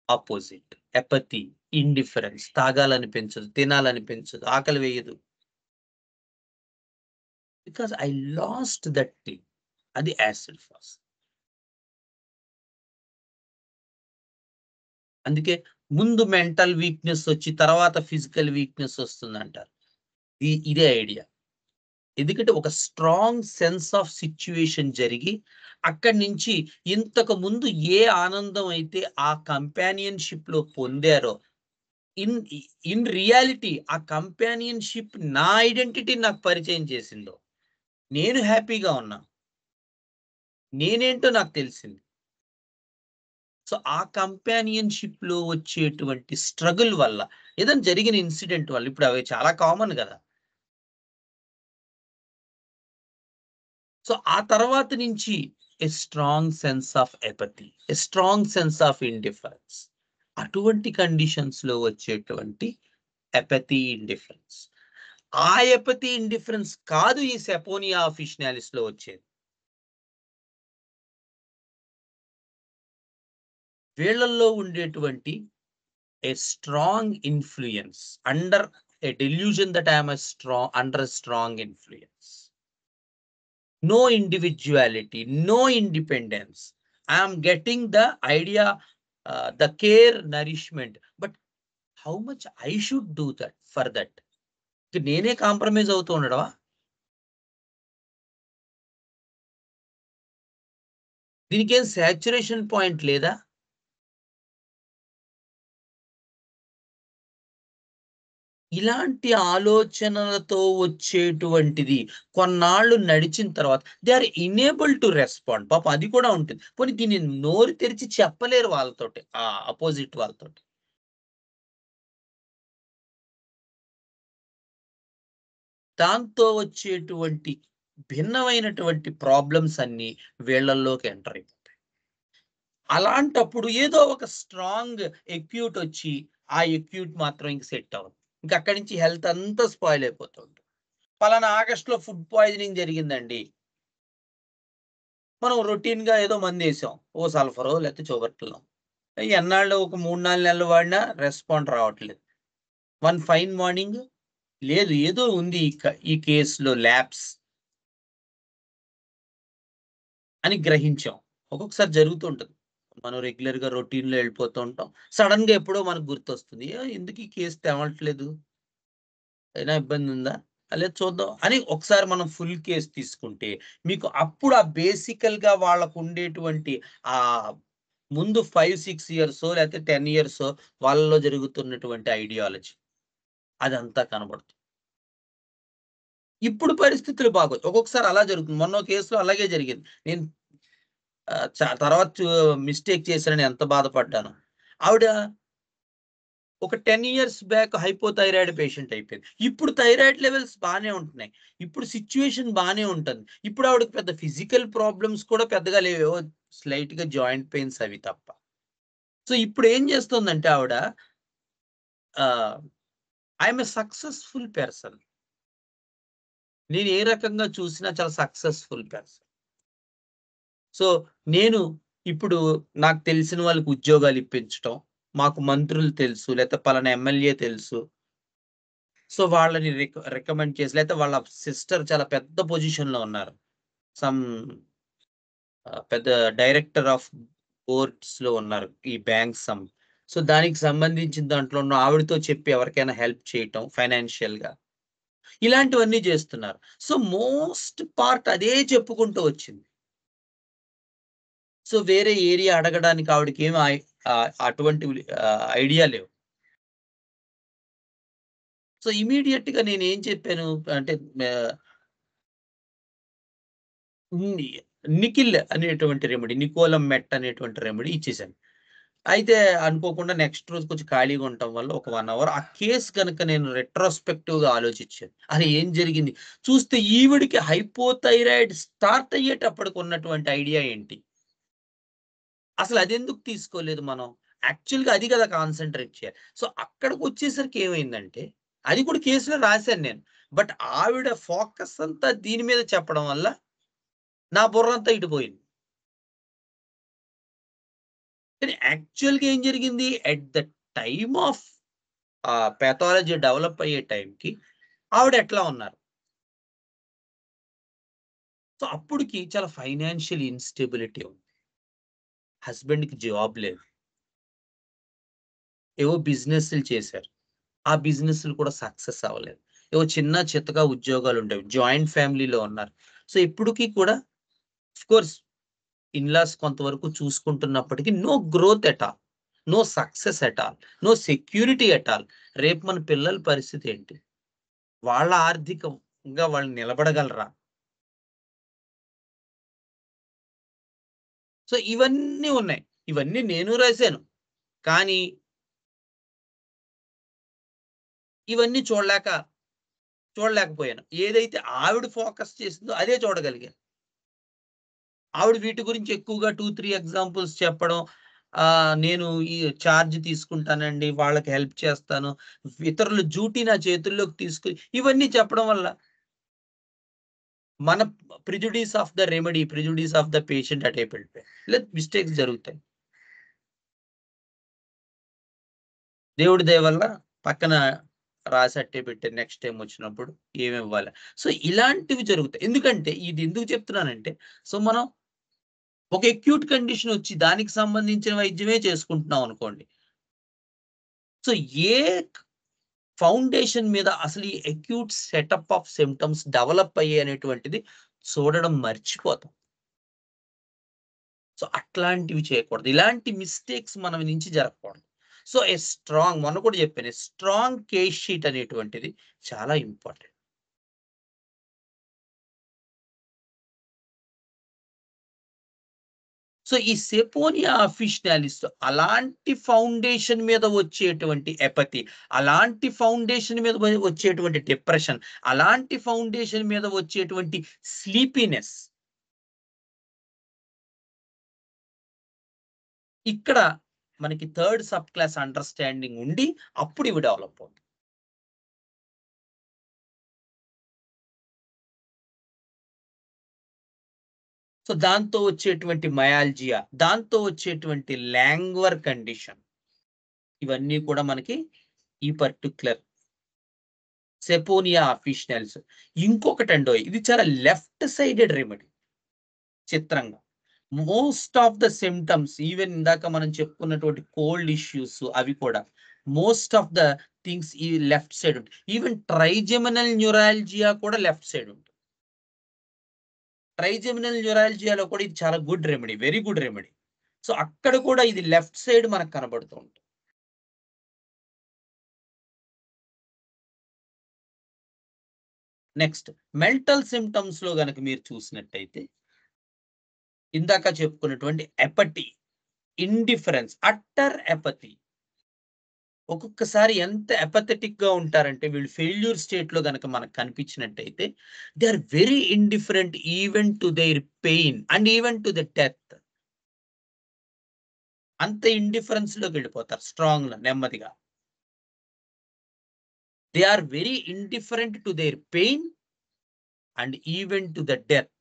అపోజిట్. అపథీ, ఇండిఫరెన్స్, తాగాలనిపించదు, తినాలనిపించదు, ఆకలి వేయదు. Because I lost that thing. అది యాసిడ్ ఫాస్ట్. అందుకే ముందు మెంటల్ వీక్‌నెస్ వచ్చి తర్వాత ఫిజికల్ వీక్‌నెస్ వస్తుందంటారు. ఇదే ఐడియా. ఎందుకంటే ఒక స్ట్రాంగ్ సెన్స్ ఆఫ్ సిట్యుయేషన్ జరిగి, అక్కడి నుంచి ఇంతకు ముందు ఏ ఆనందం అయితే ఆ కంపానియన్‌షిప్‌లో పొందారో, ఇన్ ఇన్ రియాలిటీ ఆ కంపానియన్‌షిప్ నా ఐడెంటిటీని నాకు పరిచయం చేసిందో, నేను హ్యాపీగా ఉన్నా. నేనేంటో నాకు తెలిసింది. సో ఆ కంపానియన్‌షిప్‌లో వచ్చేటువంటి స్ట్రగుల్ వల్ల, ఏదైనా జరిగిన ఇన్సిడెంట్ వల్ల, ఇప్పుడు అవి చాలా కామన్ గదా! సో ఆ తర్వాత నుంచి a strong sense of apathy, a strong sense of indifference. అటువంటి కండిషన్స్‌లో వచ్చేటువంటి ఎపథీ, ఇండిఫరెన్స్. ఆ ఎపథీ, ఇండిఫరెన్స్ కాదు ఈ సెపోనియా ఆఫిషినాలిస్‌లో వచ్చేది. వీళ్ళల్లో ఉండేటువంటి a strong influence under a delusion that I am a strong under a strong influence. No individuality, no independence. I am getting the idea, the care, nourishment, but how much I should do that for that? నేనే compromise అవుతూ ఉండడమా? దీనికేం saturation point లేదా? ఇలాంటి ఆలోచనలతో వచ్చేటువంటిది కొన్నాళ్ళు నడిచిన తర్వాత they are unable to respond. పాపం అది కూడా ఉంటుంది. పోనీ దీన్ని నోరు తెరిచి చెప్పలేరు వాళ్ళతోటి. ఆ అపోజిట్ వాళ్ళతోటి. దాంతో వచ్చేటువంటి భిన్నమైనటువంటి ప్రాబ్లమ్స్ అన్నీ వీళ్ళల్లోకి ఎంటర్ అయిపోతాయి. అలాంటప్పుడు ఏదో ఒక స్ట్రాంగ్ ఎక్యూట్ వచ్చి, ఆ ఎక్యూట్ మాత్రం ఇంక సెట్ అవ్వదు. ఇంక అక్కడి నుంచి హెల్త్ అంతా స్పాయిల్ అయిపోతూ ఉంటుంది. పలానా ఆగస్ట్‌లో ఫుడ్ పాయిజనింగ్ జరిగిందండి. మనం రొటీన్‌గా ఏదో మందేసాం. ఓ సల్ఫరో లేకపోతే చోబర్టలో. ఎన్నాళ్ళు ఒక 3, 4 నెలలు వాడినా రెస్పాండ్ రావట్లేదు. వన్ ఫైన్ మార్నింగ్ లేదు ఏదో ఉంది ఈ కేస్‌లో ల్యాప్స్ అని గ్రహించాం. ఒక్కొక్కసారి జరుగుతూ ఉంటది. మనం రెగ్యులర్‌గా రొటీన్‌లో వెళ్ళిపోతూ ఉంటాం. సడెన్‌గా ఎప్పుడో మనకు గుర్తొస్తుంది. ఎందుకు ఈ కేస్ తేవట్లేదు? ఏమైనా ఇబ్బంది ఉందా? లేదు చూద్దాం అని ఒకసారి మనం ఫుల్ కేస్ తీసుకుంటే, మీకు అప్పుడు ఆ బేసికల్‌గా వాళ్ళకుండేటువంటి ఆహ్, ముందు 5, 6 ఇయర్సో లేకపోతే 10 ఇయర్సో వాళ్ళలో జరుగుతున్నటువంటి ఐడియాలజీ అదంతా కనబడుతుంది. ఇప్పుడు పరిస్థితులు బాగోవు. ఒక్కొక్కసారి అలా జరుగుతుంది. మొన్న కేస్‌లో అలాగే జరిగింది. నేను తర్వాత మిస్టేక్ చేశానని ఎంత బాధపడ్డానో. ఆవిడ ఒక 10 ఇయర్స్ బ్యాక్ హైపోథైరాయిడ్ పేషెంట్ అయిపోయింది. ఇప్పుడు థైరాయిడ్ లెవెల్స్ బానే ఉంటున్నాయి. ఇప్పుడు సిట్యుయేషన్ బానే ఉంటుంది. ఇప్పుడు ఆవిడకి పెద్ద ఫిజికల్ ప్రాబ్లమ్స్ కూడా పెద్దగా లేవు. ఏవో స్లైట్‌గా జాయింట్ పెయిన్స్ అవి తప్ప. సో ఇప్పుడు ఏం చేస్తుందంటే ఆవిడ ఐఎమ్ ఎ సక్సెస్ఫుల్ పర్సన్. నేను ఏ రకంగా చూసినా చాలా సక్సెస్ఫుల్ పర్సన్. సో నేను ఇప్పుడు నాకు తెలిసిన వాళ్ళకి ఉద్యోగాలు ఇప్పించటం, మాకు మంత్రులు తెలుసు, లేకపోతే పలానా ఎమ్మెల్యే తెలుసు. సో వాళ్ళని రికమెండ్ చేసి, లేకపోతే వాళ్ళ సిస్టర్ చాలా పెద్ద పొజిషన్‌లో ఉన్నారు. సమ్ పెద్ద డైరెక్టర్ ఆఫ్ బోర్డ్స్‌లో ఉన్నారు. ఈ బ్యాంక్స్ సో దానికి సంబంధించిన దాంట్లో ఉన్న ఆవిడతో చెప్పి ఎవరికైనా హెల్ప్ చేయటం ఫైనాన్షియల్‌గా. ఇలాంటివన్నీ చేస్తున్నారు. సో మోస్ట్ పార్ట్ అదే చెప్పుకుంటూ వచ్చింది. సో వేరే ఏరియా అడగడానికి ఆవిడకేమి అటువంటివి ఐడియా లేవు. సో ఇమ్మీడియేట్‌గా నేనేం చెప్పాను అంటే ఆహ్, ని నిఖిల్ అనేటువంటి రెమెడీ, నికోలమ్ మెట్ అనేటువంటి రెమెడీ ఇచ్చేసాను. అయితే అనుకోకుండా నెక్స్ట్ రోజు కొంచెం ఖాళీగా ఉండటం వల్ల ఒక 1 అవర్ ఆ కేస్ గనుక నేను రెట్రోస్పెక్టివ్‌గా ఆలోచించాను. అరె! ఏం జరిగింది? చూస్తే ఈవిడకి హైపోథైరాయిడ్ స్టార్ట్ అయ్యేటప్పటికి ఉన్నటువంటి ఐడియా ఏంటి? అసలు అదెందుకు తీసుకోలేదు మనం? యాక్చువల్‌గా అది కదా కాన్సంట్రేట్ చేయాలి. సో అక్కడికొచ్చేసరికి ఏమైందంటే, అది కూడా కేస్‌లో రాసాను నేను. బట్ ఆవిడ ఫోకస్ అంతా దీని మీద చెప్పడం వల్ల నా బుర్రంతా ఇటుపోయింది. కానీ యాక్చువల్‌గా ఏం జరిగింది? At the time of pathology develop అయ్యే టైంకి ఆవిడ ఎట్లా ఉన్నారు? సో అప్పటికి చాలా ఫైనాన్షియల్ ఇన్‌స్టెబిలిటీ ఉంది. హస్బెండ్‌కి జాబ్ లేదు. ఏవో బిజినెస్‌లు చేశారు. ఆ బిజినెస్‌లు కూడా సక్సెస్ అవ్వలేదు. ఏవో చిన్న చితకా ఉద్యోగాలుండేవి. జాయింట్ ఫ్యామిలీలో ఉన్నారు. సో ఇప్పటికి కూడా ఆఫ్‌కోర్స్ ఇన్‌లాస్ కొంతవరకు చూసుకుంటున్నప్పటికీ no growth at all. No success at all. No security at all. రేపు మన పిల్లల పరిస్థితి ఏంటి? వాళ్ళ ఆర్థికంగా వాళ్ళు నిలబడగలరా? సో ఇవన్నీ ఉన్నాయి. ఇవన్నీ నేను రాసాను. కానీ ఇవన్నీ చూడలేకపోయాను. ఏదైతే ఆవిడ ఫోకస్ చేసిందో అదే చూడగలిగాను. ఆవిడ వీటి గురించి ఎక్కువగా 2, 3 ఎగ్జాంపుల్స్ చెప్పడం. నేను ఈ చార్జ్ తీసుకుంటానండి. వాళ్ళకి హెల్ప్ చేస్తాను. ఇతరుల డ్యూటీ నా చేతుల్లోకి తీసుకొని ఇవన్నీ చెప్పడం వల్ల మన prejudice of the remedy, prejudice of the patient అటేపు వెళ్ళిపోయాయి. ఇలా మిస్టేక్స్ జరుగుతాయి. దేవుడి దయ వల్ల పక్కన రాసి అట్టే పెట్టాను. నెక్స్ట్ టైమ్ వచ్చినప్పుడు ఏమివ్వాలి. సో ఇలాంటివి జరుగుతాయి. ఎందుకంటే ఇది ఎందుకు చెప్తున్నానంటే, సో మనం ఒక అక్యూట్ కండిషన్ వచ్చి దానికి సంబంధించిన వైద్యమే చేసుకుంటున్నాం అనుకోండి. సో ఏ ఫౌండేషన్ మీద అసలు ఈ acute setup of symptoms develop అయ్యాయి అనేటువంటిది చూడడం మర్చిపోతాం. సో అట్లాంటివి చేయకూడదు. ఇలాంటి మిస్టేక్స్ మన నుంచి జరగకూడదు. సో మొన్న కూడా చెప్పాను. స్ట్రాంగ్ కేస్ షీట్ అనేటువంటిది చాలా ఇంపార్టెంట్. సో ఈ సెపోనియా అఫిషినాలిస్ అలాంటి ఫౌండేషన్ మీద వచ్చేటువంటి ఎపతి, అలాంటి ఫౌండేషన్ మీద వచ్చేటువంటి డిప్రెషన్, అలాంటి ఫౌండేషన్ మీద వచ్చేటువంటి స్లీపీనెస్. ఇక్కడ మనకి థర్డ్ సబ్ క్లాస్ అండర్‌స్టాండింగ్ ఉండి అప్పుడు ఇవి డెవలప్ అవుతాయి. సో దాంతో వచ్చేటువంటి మయాల్జియా, దాంతో వచ్చేటువంటి లాంగ్వర్ కండిషన్ ఇవన్నీ కూడా మనకి ఈ పర్టిక్యులర్ సెపోనియా అఫిషినల్స్. ఇంకొకటండోయ్ ఇది చాలా లెఫ్ట్ సైడెడ్ రెమెడీ చిత్రంగా. Most of the symptoms even ఇందాక మనం చెప్పుకున్నటువంటి కోల్డ్ ఇష్యూస్ అవి కూడా మోస్ట్ ఆఫ్ ద థింగ్స్ ఈ లెఫ్ట్ సైడ్ ఉంటాయి. ఈవెన్ ట్రైజెమినల్ న్యూరాల్జియా కూడా లెఫ్ట్ సైడ్ ఉంటుంది. ట్రైజెమినల్ న్యూరాల్జియాలో కూడా ఇది చాలా good remedy. Very good remedy. So అక్కడ కూడా ఇది లెఫ్ట్ సైడ్ మనకు కనబడుతూ ఉంటుంది. నెక్స్ట్ మెంటల్ సింప్టమ్స్‌లో గనక మీరు చూసినట్టయితే ఇందాక చెప్పుకున్నటువంటి ఎపటీ, ఇండిఫరెన్స్, అట్టర్ ఎపథీ. ఒక్కొక్కసారి ఎంత అపాథెటిక్‌గా ఉంటారంటే వీళ్ళు ఫెయిల్యూర్ స్టేట్‌లో గనక మనకు కనిపించినట్టయితే they are very indifferent even to their pain and even to the death. అంత ఇండిఫరెన్స్ లోకి వెళ్ళిపోతారు స్ట్రాంగ్ నెమ్మదిగా. They are very indifferent to their pain and even to the death.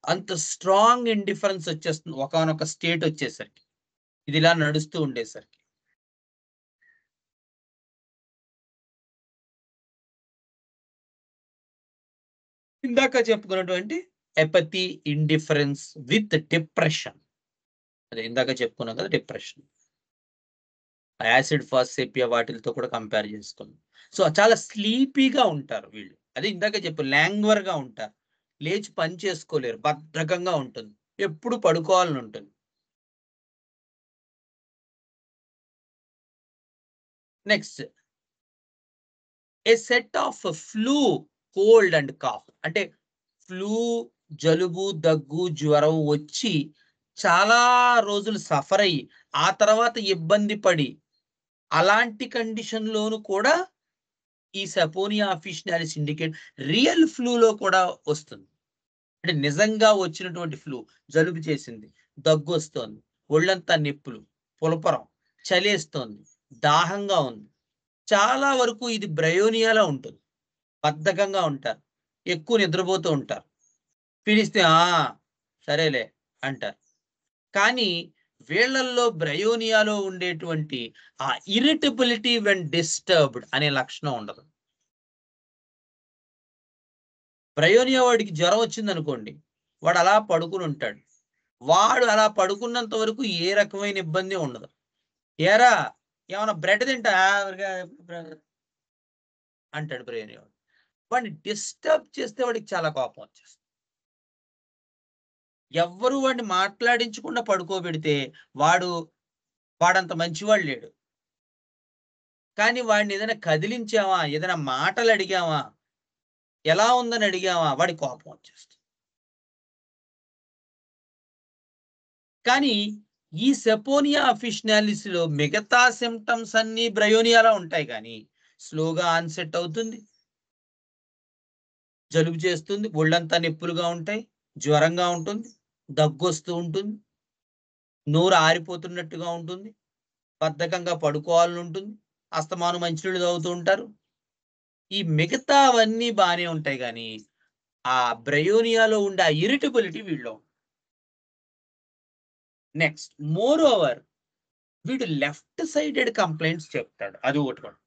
అంత స్ట్రాంగ్ ఇండిఫరెన్స్ వచ్చేస్తుంది ఒకానొక స్టేట్ వచ్చేసరికి, ఇది ఇలా నడుస్తూ ఉండేసరికి. ఇందాక చెప్పుకున్నటువంటి ఎపతి, ఇండిఫరెన్స్ విత్ డిప్రెషన్. అదే ఇందాక చెప్పుకున్నాం కదా, డిప్రెషన్, యాసిడ్ ఫాస్ట్ సెపియా వాటిలతో కూడా కంపేర్ చేసుకున్నాం. సో చాలా స్లీపీగా ఉంటారు వీళ్ళు. అదే ఇందాక చెప్పు, లాంగ్వర్ గా ఉంటారు, లేచి పని చేసుకోలేరు, బద్ధకంగా ఉంటుంది, ఎప్పుడు పడుకోవాలని ఉంటుంది. Next, a set of flu, cold and cough. అంటే ఫ్లూ, జలుబు, దగ్గు, జ్వరం వచ్చి చాలా రోజులు సఫర్ అయ్యి ఆ తర్వాత ఇబ్బంది పడి అలాంటి కండిషన్ లోను కూడా ఈ సపోనియా అఫిషియనాలిస్ ఇండికేట్ రియల్ ఫ్లూలో కూడా వస్తుంది. అంటే నిజంగా వచ్చినటువంటి ఫ్లూ, జలుబు చేసింది, దగ్గు వస్తోంది, ఒళ్ళంతా నొప్పులు, పులపరం, చలేస్తోంది, దాహంగా ఉంది, చాలా వరకు ఇది బ్రయోనియాలో ఉంటుంది. బద్ధకంగా ఉంటారు, ఎక్కువ నిద్రపోతూ ఉంటారు, పిలిస్తే సరేలే అంటారు. కానీ వీళ్ళల్లో బ్రయోనియాలో ఉండేటువంటి ఆ ఇరిటబిలిటీ వెన్ డిస్టర్బ్డ్ అనే లక్షణం ఉండదు. బ్రయోనియా వాడికి జ్వరం వచ్చిందనుకోండి, వాడు అలా పడుకుని ఉంటాడు. వాడు అలా పడుకున్నంత వరకు ఏ రకమైన ఇబ్బంది ఉండదు. ఏరా ఏమన్నా బ్రెడ్ తింటా అంటాడు బ్రయోనియా వాడు. వాడిని డిస్టర్బ్ చేస్తే వాడికి చాలా కోపం వచ్చేస్తుంది. ఎవ్వరు వాడిని మాట్లాడించకుండా పడుకోబెడితే వాడంత మంచివాడు లేడు. కానీ వాడిని ఏదైనా కదిలించామా, ఏదైనా మాటలు అడిగామా, ఎలా ఉందని అడిగామా, వాడి కోపం వచ్చేస్తుంది. కానీ ఈ సెపోనియా అఫిషియనాలిస్ లో మిగతా సిమ్టమ్స్ అన్ని బ్రయోనియాలో ఉంటాయి, కానీ స్లోగా ఆన్సెట్ అవుతుంది, జలుబు చేస్తుంది, ఒళ్ళంతా నొప్పులుగా ఉంటాయి, జ్వరంగా ఉంటుంది, దగ్గు వస్తూ ఉంటుంది, నోరు ఆరిపోతున్నట్టుగా ఉంటుంది, బద్ధకంగా పడుకోవాలని ఉంటుంది, అస్తమాను మంచినీళ్ళు తాగుతూ ఉంటారు. ఈ మిగతావన్నీ బానే ఉంటాయి, కానీ ఆ బ్రయోనియాలో ఉండే ఆ ఇరిటబిలిటీ వీళ్ళు. నెక్స్ట్, మోర్ ఓవర్ వీడు లెఫ్ట్ సైడెడ్ కంప్లైంట్స్ చెప్తాడు. అది ఒకటి.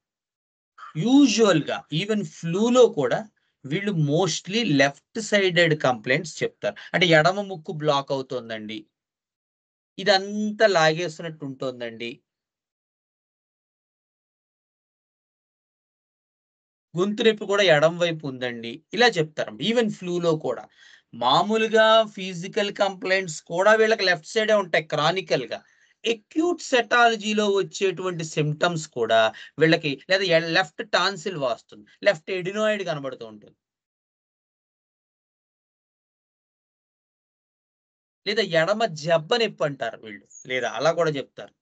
యూజువల్ గా ఈవెన్ ఫ్లూలో కూడా వీళ్ళు మోస్ట్లీ లెఫ్ట్ సైడెడ్ కంప్లైంట్స్ చెప్తారు. అంటే ఎడమ ముక్కు బ్లాక్ అవుతోందండి, ఇదంతా లాగేస్తున్నట్టు ఉంటుందండి, గొంతు నొప్పి కూడా ఎడం వైపు ఉందండి, ఇలా చెప్తారు. ఈవెన్ ఫ్లూలో కూడా మామూలుగా ఫిజికల్ కంప్లైంట్స్ కూడా వీళ్ళకి లెఫ్ట్ సైడే ఉంటాయి క్రానికల్ గా. ఎక్యూట్ సెటాలజీలో వచ్చేటువంటి సిమ్టమ్స్ కూడా వీళ్ళకి లేదా లెఫ్ట్ టాన్సిల్ వాస్తుంది, లెఫ్ట్ ఎడినాయిడ్ కనబడుతూ ఉంటుంది, లేదా ఎడమ జబ్బ నొప్పి అంటారు వీళ్ళు, లేదా అలా కూడా చెప్తారు.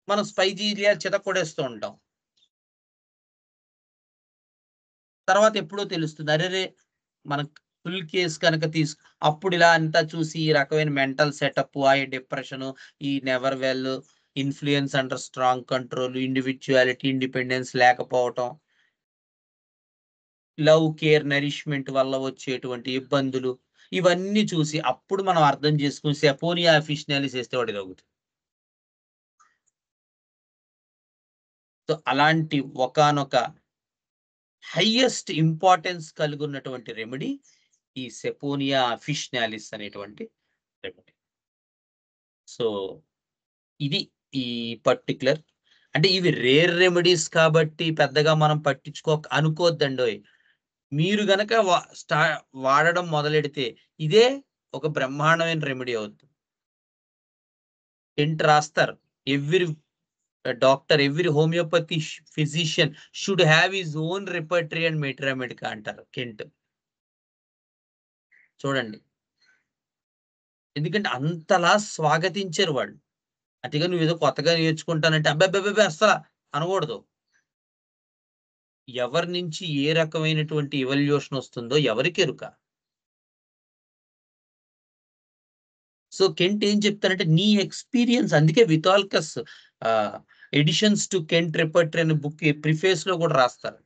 మనం స్పైజీలియా చితకొడేస్తూ ఉంటాం, తర్వాత ఎప్పుడో తెలుస్తుంది, అరెరే మన ఫుల్ కేస్ కనుక అప్పుడు ఇలా అంతా చూసి ఈ రకమైన మెంటల్ సెటప్, ఆ డిప్రెషన్, ఈ never well, influence under strong control, individuality, independence లేకపోవటం, లవ్, కేర్, నరిష్మెంట్ వల్ల వచ్చేటువంటి ఇబ్బందులు, ఇవన్నీ చూసి అప్పుడు మనం అర్థం చేసుకుని సెపోనియా అఫిషియనాలిస్ చేస్తే వాడి తగ్గుతుంది. సో అలాంటి ఒకానొక హైయెస్ట్ ఇంపార్టెన్స్ కలిగి ఉన్నటువంటి రెమెడీ ఈ సెపోనియా అఫిషియనాలిస్ అనేటువంటి రెమెడీ. సో ఇది ఈ పర్టిక్యులర్, అంటే ఇవి రేర్ రెమెడీస్ కాబట్టి పెద్దగా మనం అనుకోవద్దండోయ్. మీరు గనక వాడడం మొదలెడితే ఇదే ఒక బ్రహ్మాండమైన రెమెడీ అవుతుంది. కెంట్ రాస్తారు, every doctor, every homeopathy physician should have his own repertory and materia అంటారు కెంట్. చూడండి, ఎందుకంటే అంతలా స్వాగతించారు వాళ్ళు. అతిగా నువ్వేదో కొత్తగా నేర్చుకుంటానంటే అబ్బబ్బబ్బే అస్సల అనకూడదు. ఎవరి నుంచి ఏ రకమైనటువంటి ఎవల్యూషన్ వస్తుందో ఎవరికెరుక. సో కెంట్ ఏం చెప్తారంటే నీ ఎక్స్పీరియన్స్, అందుకే వితాల్కస్ ఎడిషన్స్ టు కెంట్ రిపర్టరీ అనే బుక్ ప్రిఫేస్ లో కూడా రాస్తారు.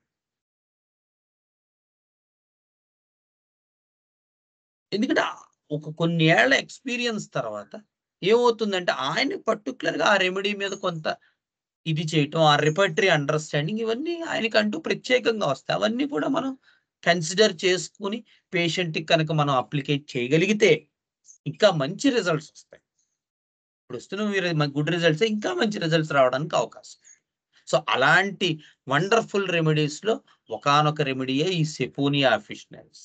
ఎందుకంటే కొన్ని ఏళ్ల ఎక్స్పీరియన్స్ తర్వాత ఏమవుతుందంటే ఆయన పర్టికులర్ గా ఆ రెమెడీ మీద కొంత ఇది చేయటం, ఆ రిపర్టరీ అండర్‌స్టాండింగ్ ఇవన్నీ ఆయనకంటూ ప్రత్యేకంగా వస్తాయి. అవన్నీ కూడా మనం కన్సిడర్ చేసుకొని పేషెంట్‌కి కనుక మనం అప్లికేట్ చేయగలిగితే ఇంకా మంచి రిజల్ట్స్ వస్తాయి. ఇప్పుడొస్తున్న గుడ్ రిజల్ట్సే ఇంకా మంచి రిజల్ట్స్ రావడానికి అవకాశం. సో, అలాంటి వండర్‌ఫుల్ రెమెడీస్‌లో ఒకానొక రెమెడీయే ఈ సెపోనియా అఫిషనల్స్.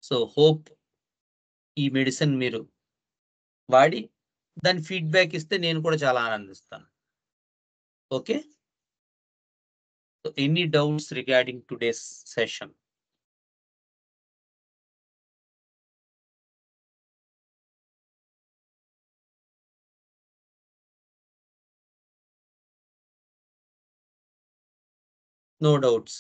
సో, హోప్ ఈ మెడిసిన్ మీరు వాడి దాని ఫీడ్‌బ్యాక్ ఇస్తే నేను కూడా చాలా ఆనందిస్తాను. Okay. So, any doubts regarding today's session? No doubts.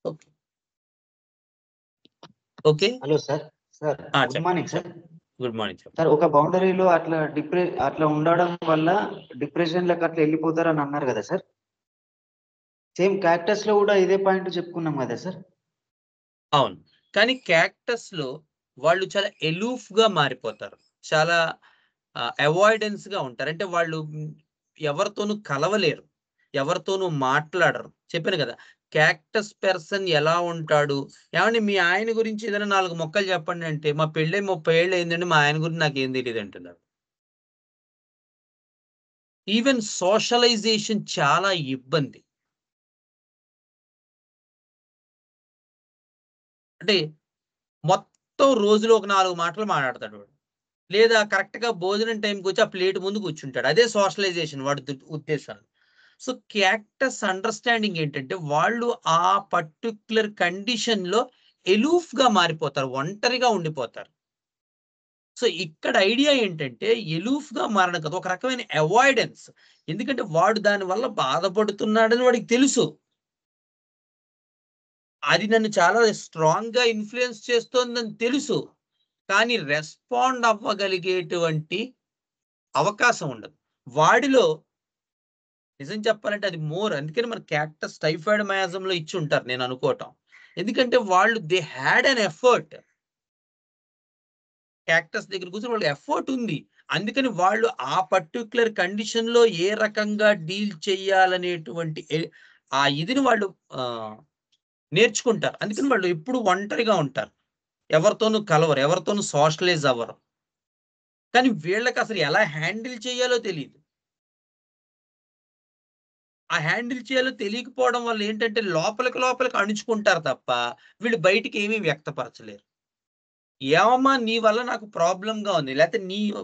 Okay. Okay. Hello sir. Sir good చెప్పండి. Morning sir. Good morning sir ఒక బౌండరీలో అట్లా ఉండడం వల్ల డిప్రెషన్‌లోకి అట్లా వెళ్ళిపోతారని అన్నారు కదా సార్. సేమ్ క్యాక్టస్‌లో కూడా ఇదే పాయింట్ చెప్పుకున్నాం కదా సార్. అవును. కానీ క్యాక్టస్‌లో వాళ్ళు చాలా ఎలూఫ్‌గా మారిపోతారు. చాలా అవాయిడెన్స్‌గా ఉంటారు. అంటే వాళ్ళు ఎవరితోనూ కలవలేరు. ఎవరితోనూ మాట్లాడరు. చెప్పాను కదా! క్యాక్టస్ పర్సన్ ఎలా ఉంటాడు? ఏవండీ మీ ఆయన గురించి ఏదైనా 4 ముక్కలు చెప్పండి అంటే, మా పెళ్ళై 30 ఏళ్ళు అయిందండి. మా ఆయన గురించి నాకేం తెలీదంటున్నారు. ఈవెన్ సోషలైజేషన్ చాలా ఇబ్బంది. అంటే మొత్తం రోజులో ఒక 4 మాటలు మాట్లాడతాడు వాడు. లేదా కరెక్ట్‌గా భోజనం టైంకొచ్చి ఆ ప్లేట్ ముందు కూర్చుంటాడు. అదే సోషలైజేషన్ వాడి ఉద్దేశంలో. సో, క్యాక్టస్ అండర్‌స్టాండింగ్ ఏంటంటే, వాళ్ళు ఆ పర్టిక్యులర్ కండిషన్‌లో ఎలూఫ్‌గా మారిపోతారు. ఒంటరిగా ఉండిపోతారు. సో, ఇక్కడ ఐడియా ఏంటంటే, ఎలూఫ్‌గా మారడం కాదు. ఒక రకమైన అవాయిడెన్స్. ఎందుకంటే, వాడు దాని వల్ల బాధపడుతున్నాడని వాడికి తెలుసు. అది నన్ను చాలా స్ట్రాంగ్‌గా ఇన్‌ఫ్లూయెన్స్ చేస్తోందని తెలుసు. కానీ రెస్పాండ్ అవ్వగలిగేటువంటి అవకాశం ఉండదు. వాడిలో నిజం చెప్పాలంటే అది అందుకని మన క్యాక్టస్ టైఫాయిడ్ మయాజంలో ఇచ్చుంటారు నేను అనుకోవటం. ఎందుకంటే వాళ్ళు they had an effort. Cactus దగ్గర కూర్చొని వాళ్ళకి ఎఫర్ట్ ఉంది. అందుకని వాళ్ళు ఆ పర్టిక్యులర్ కండిషన్‌లో ఏ రకంగా డీల్ చేయాలనేటువంటి ఆ ఇదిని వాళ్ళు ఆహ్, నేర్చుకుంటారు. అందుకని వాళ్ళు ఎప్పుడు ఒంటరిగా ఉంటారు. ఎవరితోనూ కలవరు. ఎవరితోనూ సోషలైజ్ అవ్వరు. కానీ వీళ్ళకసలు ఎలా హ్యాండిల్ చేయాలో తెలీదు. ఆ హ్యాండిల్ చేయాలో తెలియకపోవడం వల్ల ఏంటంటే లోపలికి అణుచుకుంటారు తప్ప, వీళ్ళు బయటికి ఏమీ వ్యక్తపరచలేరు. ఏవమ్మా నీ వల్ల నాకు ప్రాబ్లమ్‌గా ఉంది. లేతే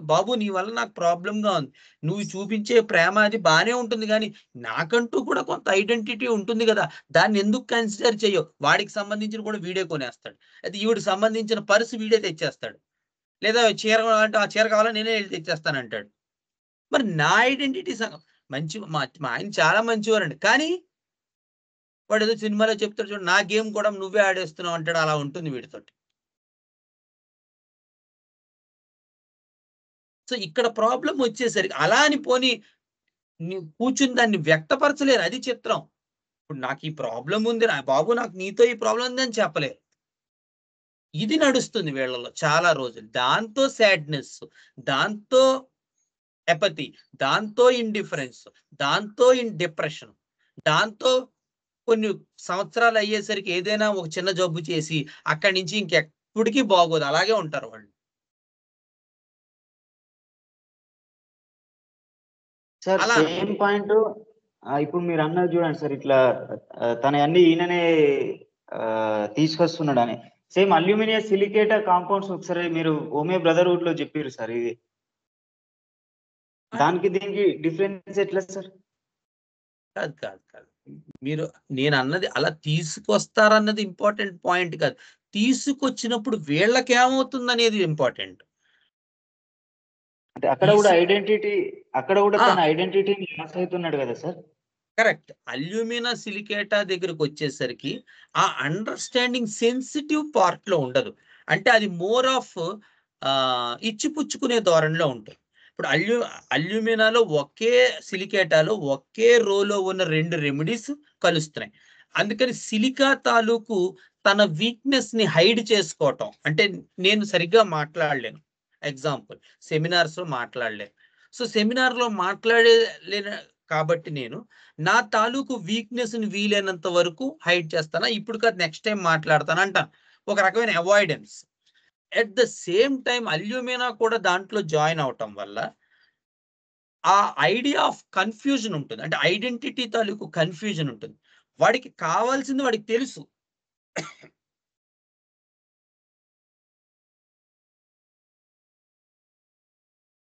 బాబు నీ వల్ల నాకు ప్రాబ్లమ్‌గా ఉంది. నువ్వు చూపించే ప్రేమ అది బానే ఉంటుంది గానీ, నాకంటూ కూడా కొంత ఐడెంటిటీ ఉంటుంది గదా! దాన్నెందుకు కన్సిడర్ చెయ్యవు? వాడికి సంబంధించినవి కూడా వీడే కొనేస్తాడు. అయితే ఈవిడకి సంబంధించిన పర్స్ వీడే తెచ్చేస్తాడు. లేదా చీర కావాలంటే, ఆ చీర కావాలా నేనే ఎళ్లి తెచ్చేస్తానంటాడు. మరి నా ఐడెంటిటీ మా మా ఆయన చాలా మంచివారండి. కానీ వాడేదో సినిమాలో చెప్తాడు చూడు, నా గేమ్ కూడా నువ్వే ఆడేస్తున్నావు అంటాడు. అలా ఉంటుంది వీడితోటి. సో, ఇక్కడ ప్రాబ్లమ్ వచ్చేసరికి అలా అని పోనీ కూర్చొని దాన్ని వ్యక్తపరచలేరు. అది చిత్రం. ఇప్పుడు నాకు ఈ ప్రాబ్లమ్ ఉంది. బాబు నాకు నీతో ఈ ప్రాబ్లమ్ ఉంది అని చెప్పలేరు. ఇది నడుస్తుంది వీళ్ళలో చాలా రోజులు. దాంతో సాడ్‌నెస్, దాంతో అపథీ, దాంతో ఇండిఫరెన్స్, దాంతో డిప్రెషన్, దాంతో కొన్ని సంవత్సరాలు అయ్యేసరికి ఏదైనా ఒక చిన్న జబ్బు చేసి అక్కడి నుంచి ఇంకెప్పటికి బాగోదు. అలాగే ఉంటారు వాళ్ళు. సార్ అలా సేమ్ పాయింట్ ఇప్పుడు మీరన్నది చూడండి సార్ ఇట్లా తనయన్నీ ఈయననే తీసుకొస్తున్నాడని. సేమ్ అల్యూమినియం సిలికేట్ కాంపౌండ్స్ ఒకసారి మీరు హోమియో బ్రదర్‌హుడ్‌లో చెప్పిర్రు సార్ ఇది. దానికి దీనికి డిఫరెన్స్ ఎట్లా సార్? కాదు. మీరు నేనన్నది అలా తీసుకొస్తారన్నది ఇంపార్టెంట్ పాయింట్ కాదు. తీసుకొచ్చినప్పుడు వీళ్ళకేమవుతుందనేది ఇంపార్టెంట్. అంటే అక్కడ తీసు కూడా ఆ! తన ఐడెంటిటీని లాస్ అయితున్నాడు కదా సార్. కరెక్ట్. అల్యూమినా సిలికేటా దగ్గరికి వచ్చేసరికి ఆ అండర్‌స్టాండింగ్ సెన్సిటివ్ పార్ట్‌లో ఉండదు. అంటే అది మోర్ ఆఫ్ ఇచ్చిపుచ్చుకునే ధోరణిలో ఉంటుంది. ఇప్పుడు అల్యూమినాలో సిలికేటాలో ఒకే రోలో ఉన్న 2 రెమెడీస్ కలుస్తున్నాయి. అందుకని సిలికా తాలూకు తన వీక్‌నెస్‌ని హైడ్ చేసుకోవటం. అంటే నేను సరిగ్గా మాట్లాడలేను. ఎగ్జాంపుల్ సెమినార్స్‌లో మాట్లాడలేను. సో, సెమినార్‌లో మాట్లాడలేను కాబట్టి నేను నా తాలూకు వీక్‌నెస్‌ని వీలైనంత వరకు హైడ్ చేస్తాను. ఇప్పుడు కాదు నెక్స్ట్ టైమ్ మాట్లాడతాను అంటాను. ఒక రకమైన avoidance. At the same time alumina కూడా దాంట్లో జాయిన్ అవ్వటం వల్ల ఆ ఐడియా ఆఫ్ కన్‌ఫ్యూజన్ ఉంటుంది. అంటే ఐడెంటిటీ తాలూకు కన్‌ఫ్యూజన్ ఉంటుంది. వాడికి కావాల్సింది వాడికి తెలుసు.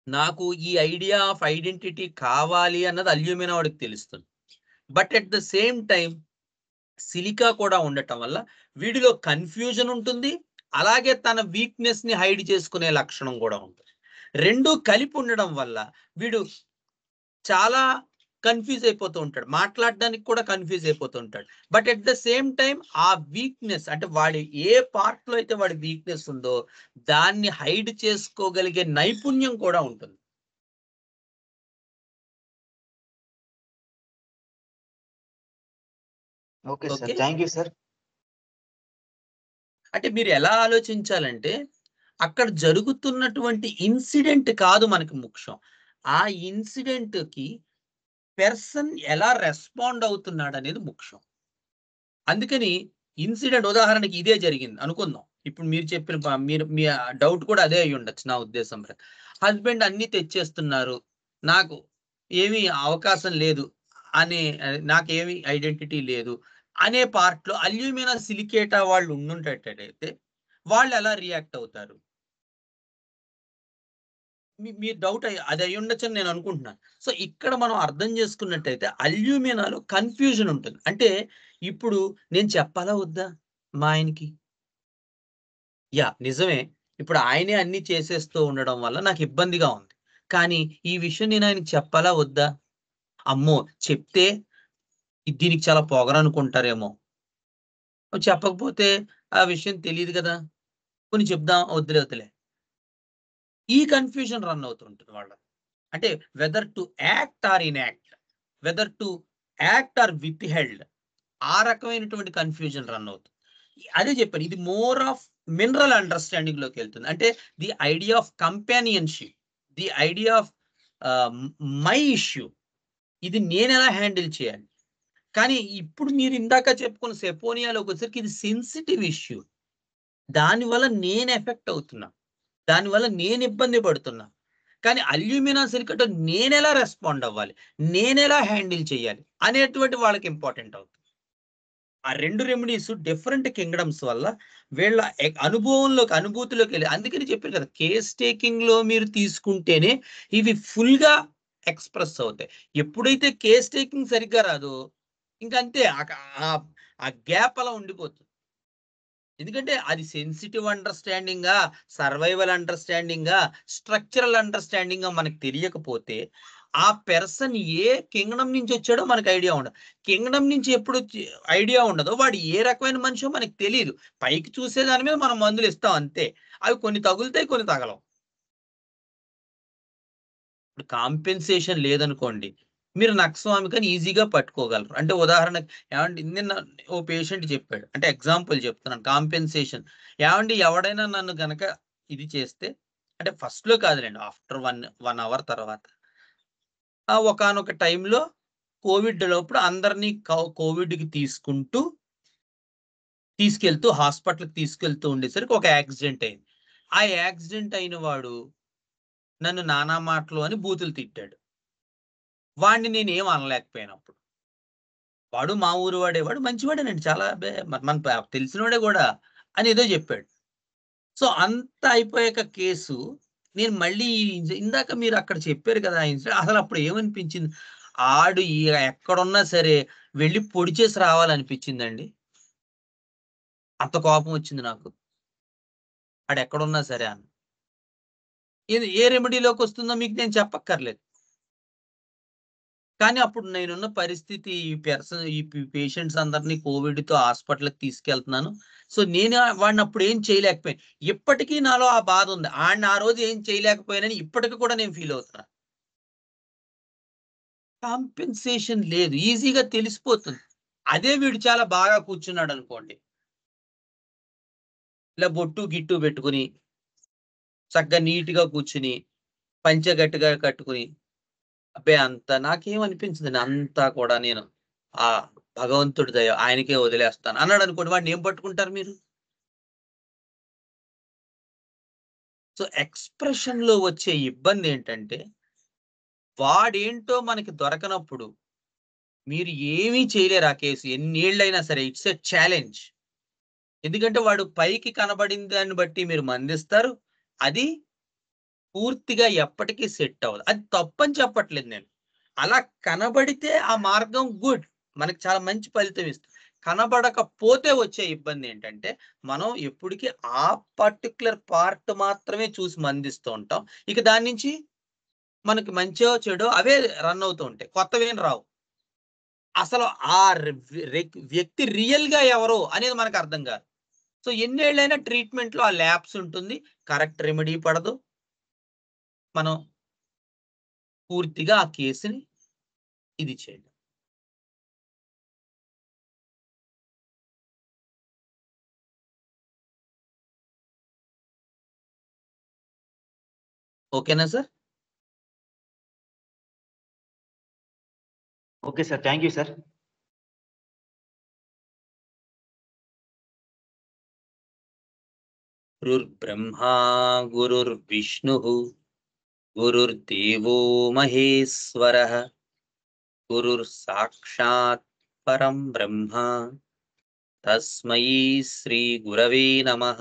నాకు ఈ ఐడియా ఆఫ్ ఐడెంటిటీ కావాలి అన్నది అల్యూమినా వాడికి తెలుస్తుంది. But at the same time silica కూడా ఉండటం వల్ల వీడిలో కన్‌ఫ్యూజన్ ఉంటుంది. అలాగే తన వీక్‌నెస్‌ని హైడ్ చేసుకునే లక్షణం కూడా ఉంటుంది. 2 కలిపి ఉండడం వల్ల వీడు చాలా కన్‌ఫ్యూజ్ అయిపోతూ ఉంటాడు. మాట్లాడడానికి కూడా కన్‌ఫ్యూజ్ అయిపోతూ ఉంటాడు. But at the same time ఆ వీక్‌నెస్ అంటే వాడి ఏ పార్ట్‌లో అయితే వాడి వీక్‌నెస్ ఉందో దాన్ని హైడ్ చేసుకోగలిగే నైపుణ్యం కూడా ఉంటుంది. Okay sir. Okay. Thank you sir. అంటే మీరు ఎలా ఆలోచించాలంటే, అక్కడ జరుగుతున్నటువంటి ఇన్సిడెంట్ కాదు మనకి ముఖ్యం. ఆ ఇన్సిడెంట్‌కి పర్సన్ ఎలా రెస్పాండ్ అవుతున్నాడనేది ముఖ్యం. అందుకని ఇన్సిడెంట్ ఉదాహరణకి ఇదే జరిగింది అనుకుందాం. ఇప్పుడు మీరు చెప్పిన మీరు మీ డౌట్ కూడా అదే అయ్యుండొచ్చు నా ఉద్దేశం హస్బెండ్ అన్నీ తెచ్చేస్తున్నారు. నాకు ఏమీ అవకాశం లేదు అనే నాకేమి ఐడెంటిటీ లేదు అనే పార్ట్‌లో అల్యూమినా సిలికేటా వాళ్ళు ఉండుండేటట్టయితే వాళ్ళు ఎలా రియాక్ట్ అవుతారు? మీ డౌట్ అది అయ్యుండొచ్చని నేను అనుకుంటున్నాను. సో, ఇక్కడ మనం అర్థం చేసుకున్నట్టయితే అల్యూమినాలో కన్‌ఫ్యూజన్ ఉంటుంది. అంటే ఇప్పుడు నేను చెప్పాలా వద్దా మా ఆయనకి? నిజమే. ఇప్పుడు ఆయనే అన్నీ చేసేస్తూ ఉండడం వల్ల నాకు ఇబ్బందిగా ఉంది. కానీ ఈ విషయం నేను ఆయనకి చెప్పాలా వద్దా? అమ్మో! చెప్తే దీనికి చాలా పొగరనుకుంటారేమో! చెప్పకపోతే ఆ విషయం తెలీదు గదా! పోనీ చెప్దాం వద్దులే, వద్దులే. ఈ కన్‌ఫ్యూజన్ రన్ అవుతూ ఉంటుంది వాళ్ళలో. అంటే whether to act or enact. Whether to act or withheld. ఆ రకమైనటువంటి కన్‌ఫ్యూజన్ రన్ అవుతుంది. అదే చెప్పాను. ఇది మోర్ ఆఫ్ మినరల్ అండర్‌స్టాండింగ్‌లోకెళ్తుంది. అంటే the idea of companionship. The idea of ah, my issue. ఇది నేనెలా హ్యాండిల్ చేయాలి? కానీ ఇప్పుడు మీరు ఇందాక చెప్పుకున్న సెపోనియాలోకొచ్చేసరికి ఇది సెన్సిటివ్ ఇష్యూ. దానివల్ల నేను ఎఫెక్ట్ అవుతున్నా. దానివల్ల నేను ఇబ్బంది పడుతున్నా. కానీ అల్యూమినా సిలికేట్ నేనెలా రెస్పాండ్ అవ్వాలి? నేనెలా హ్యాండిల్ చేయాలి? అనేటువంటి వాళ్ళకి ఇంపార్టెంట్ అవుతుంది. ఆ 2 రెమెడీస్ డిఫరెంట్ కింగ్డమ్స్ వల్ల వీళ్ళ అనుభూతిలోకెళ్ళి అందుకని చెప్పాను కదా! కేస్ టేకింగ్‌లో మీరు తీసుకుంటేనే ఇవి ఫుల్‌గా ఎక్స్‌ప్రెస్ అవుతాయి. ఎప్పుడైతే కేస్ టేకింగ్ సరిగ్గా రాదో ఇంకంతే ఆహ్, ఆ గ్యాప్ అలా ఉండిపోతుంది. ఎందుకంటే అది సెన్సిటివ్ అండర్‌స్టాండింగా, సర్వైవల్ అండర్‌స్టాండింగా, స్ట్రక్చరల్ అండర్‌స్టాండింగా మనకు తెలియకపోతే, ఆ పెర్సన్ ఏ కింగ్డమ్ నుంచొచ్చాడో మనకు ఐడియా ఉండదు. కింగ్డమ్ నుంచి ఐడియా ఉండదో, వాడు ఏ రకమైన మనిషో మనకు తెలీదు. పైకి చూసే దాని మీద మనం మందులిస్తాం అంతే. అవి కొన్ని తగులుతాయి, కొన్ని తగలవు. ఇప్పుడు కాంపెన్సేషన్ లేదనుకోండి. మీరు నక్స్వామికని ఈజీగా పట్టుకోగలరు. అంటే ఉదాహరణకి ఏవండీ నిన్న ఓ పేషెంట్ చెప్పాడు. అంటే ఎగ్జాంపుల్ చెప్తున్నాను కాంపెన్సేషన్. ఏవండీ ఎవడైనా నన్ను గనక ఇది చేస్తే అంటే ఫస్ట్‌లో కాదులెండి. ఆఫ్టర్ 1 అవర్ తర్వాత. ఒకానొక టైంలో కోవిడ్‌లోప్పుడు అందరిని కోవిడ్‌కి తీసుకెళ్తూ హాస్పిటల్‌కి తీసుకెళ్తూ ఉండేసరికి ఒక యాక్సిడెంట్ అయింది. ఆ యాక్సిడెంట్ అయిన వాడు నన్ను నానా మాటలు అని బూతులు తిట్టాడు. వాడిని నేనేం అనలేకపోయానప్పుడు. వాడు మా ఊరు వాడే. వాడు మంచివాడేనండి. చాలా మన తెలిసినోడే గూడా అని ఏదో జెప్పాడు. సో, అంతా అయిపోయాక కేసు నేను మళ్ళీ ఇందాక మీరక్కడ చెప్పారు కదా! అసలప్పుడు ఏమనిపించింది? ఆడు ఎక్కడున్నా సరే వెళ్లి పొడి చేసి రావాలనిపించిందండి. అంత కోపం వచ్చింది నాకు. ఆడెక్కడున్నా సరే అని. ఇది ఏ రెమెడీలోకొస్తుందో మీకు నేను చెప్పక్కర్లేదు. కానీ అప్పుడు నేనున్న పరిస్థితి ఈ పేషెంట్స్ అందరినీ కోవిడ్‌తో హాస్పిటల్‌కి తీసుకెళ్తున్నాను. సో, నేను వాడిని అప్పుడు ఏం చేయలేకపోయాను. ఇప్పటికీ నాలో ఆ బాధ ఉంది. ఆడిని ఆ రోజు ఏం చేయలేకపోయానని ఇప్పటికి కూడా నేను ఫీల్ అవుతున్నా. కాంపెన్సేషన్ లేదు. ఈజీగా తెలిసిపోతుంది. అదే వీడు చాలా బాగా కూర్చున్నాడనుకోండి. ఇలా బొట్టు, గిట్టు పెట్టుకొని, చక్కగా నీట్‌గా కూర్చొని, పంచె గట్టిగా కట్టుకొని, అబ్బే! నాకేమనిపించదండి. అంతా కూడా నేను ఆ భగవంతుడి దయ ఆయనకే వదిలేస్తాను అన్నాడనుకోండి. వాడిని ఏం పట్టుకుంటారు మీరు? సో, ఎక్స్‌ప్రెషన్‌లో వచ్చే ఇబ్బందేంటంటే, వాడేంటో మనకి దొరకనప్పుడు మీరు ఏమీ చేయలేరు ఆ కేసు. ఎన్నేళ్లైనా సరే ఇట్స్ ఎ ఛాలెంజ్. ఎందుకంటే వాడు పైకి కనబడిన దాన్ని బట్టి మీరు మందిస్తారు. అది పూర్తిగా ఎప్పటికి సెట్ అవ్వదు. అది తప్పని చెప్పట్లేదు నేను. అలా కనబడితే ఆ మార్గం గుడ్. మనకు చాలా మంచి ఫలితం ఇస్తుంది. కనబడకపోతే వచ్చే ఇబ్బందేంటంటే, మనం ఎప్పటికి ఆ పర్టిక్యులర్ పార్ట్ మాత్రమే చూసి మందిస్తూ ఉంటాం. ఇక దాని నుంచి మనకి మంచో, చెడో అవే రన్ అవుతూ ఉంటాయి. కొత్తవేం రావు. అసలు ఆ వ్యక్తి రియల్‌గా ఎవరు అనేది మనకు అర్థం కాదు. సో, ఎన్నేళ్లైనా ట్రీట్‌మెంట్‌లో ఆ ల్యాప్స్ ఉంటుంది. కరెక్ట్ రెమెడీ పడదు. మనం పూర్తిగా ఆ కేస్‌ని ఇది చేయడం. ఓకేనా sir? Okay sir. Thank you sir. గురుర్బ్రహ్మా గురుర్విష్ణుః గురుర్దేవో మహేశ్వరः గురుర్సాక్షాత్ పరం బ్రహ్మ తస్మై శ్రీ గురవే నమః.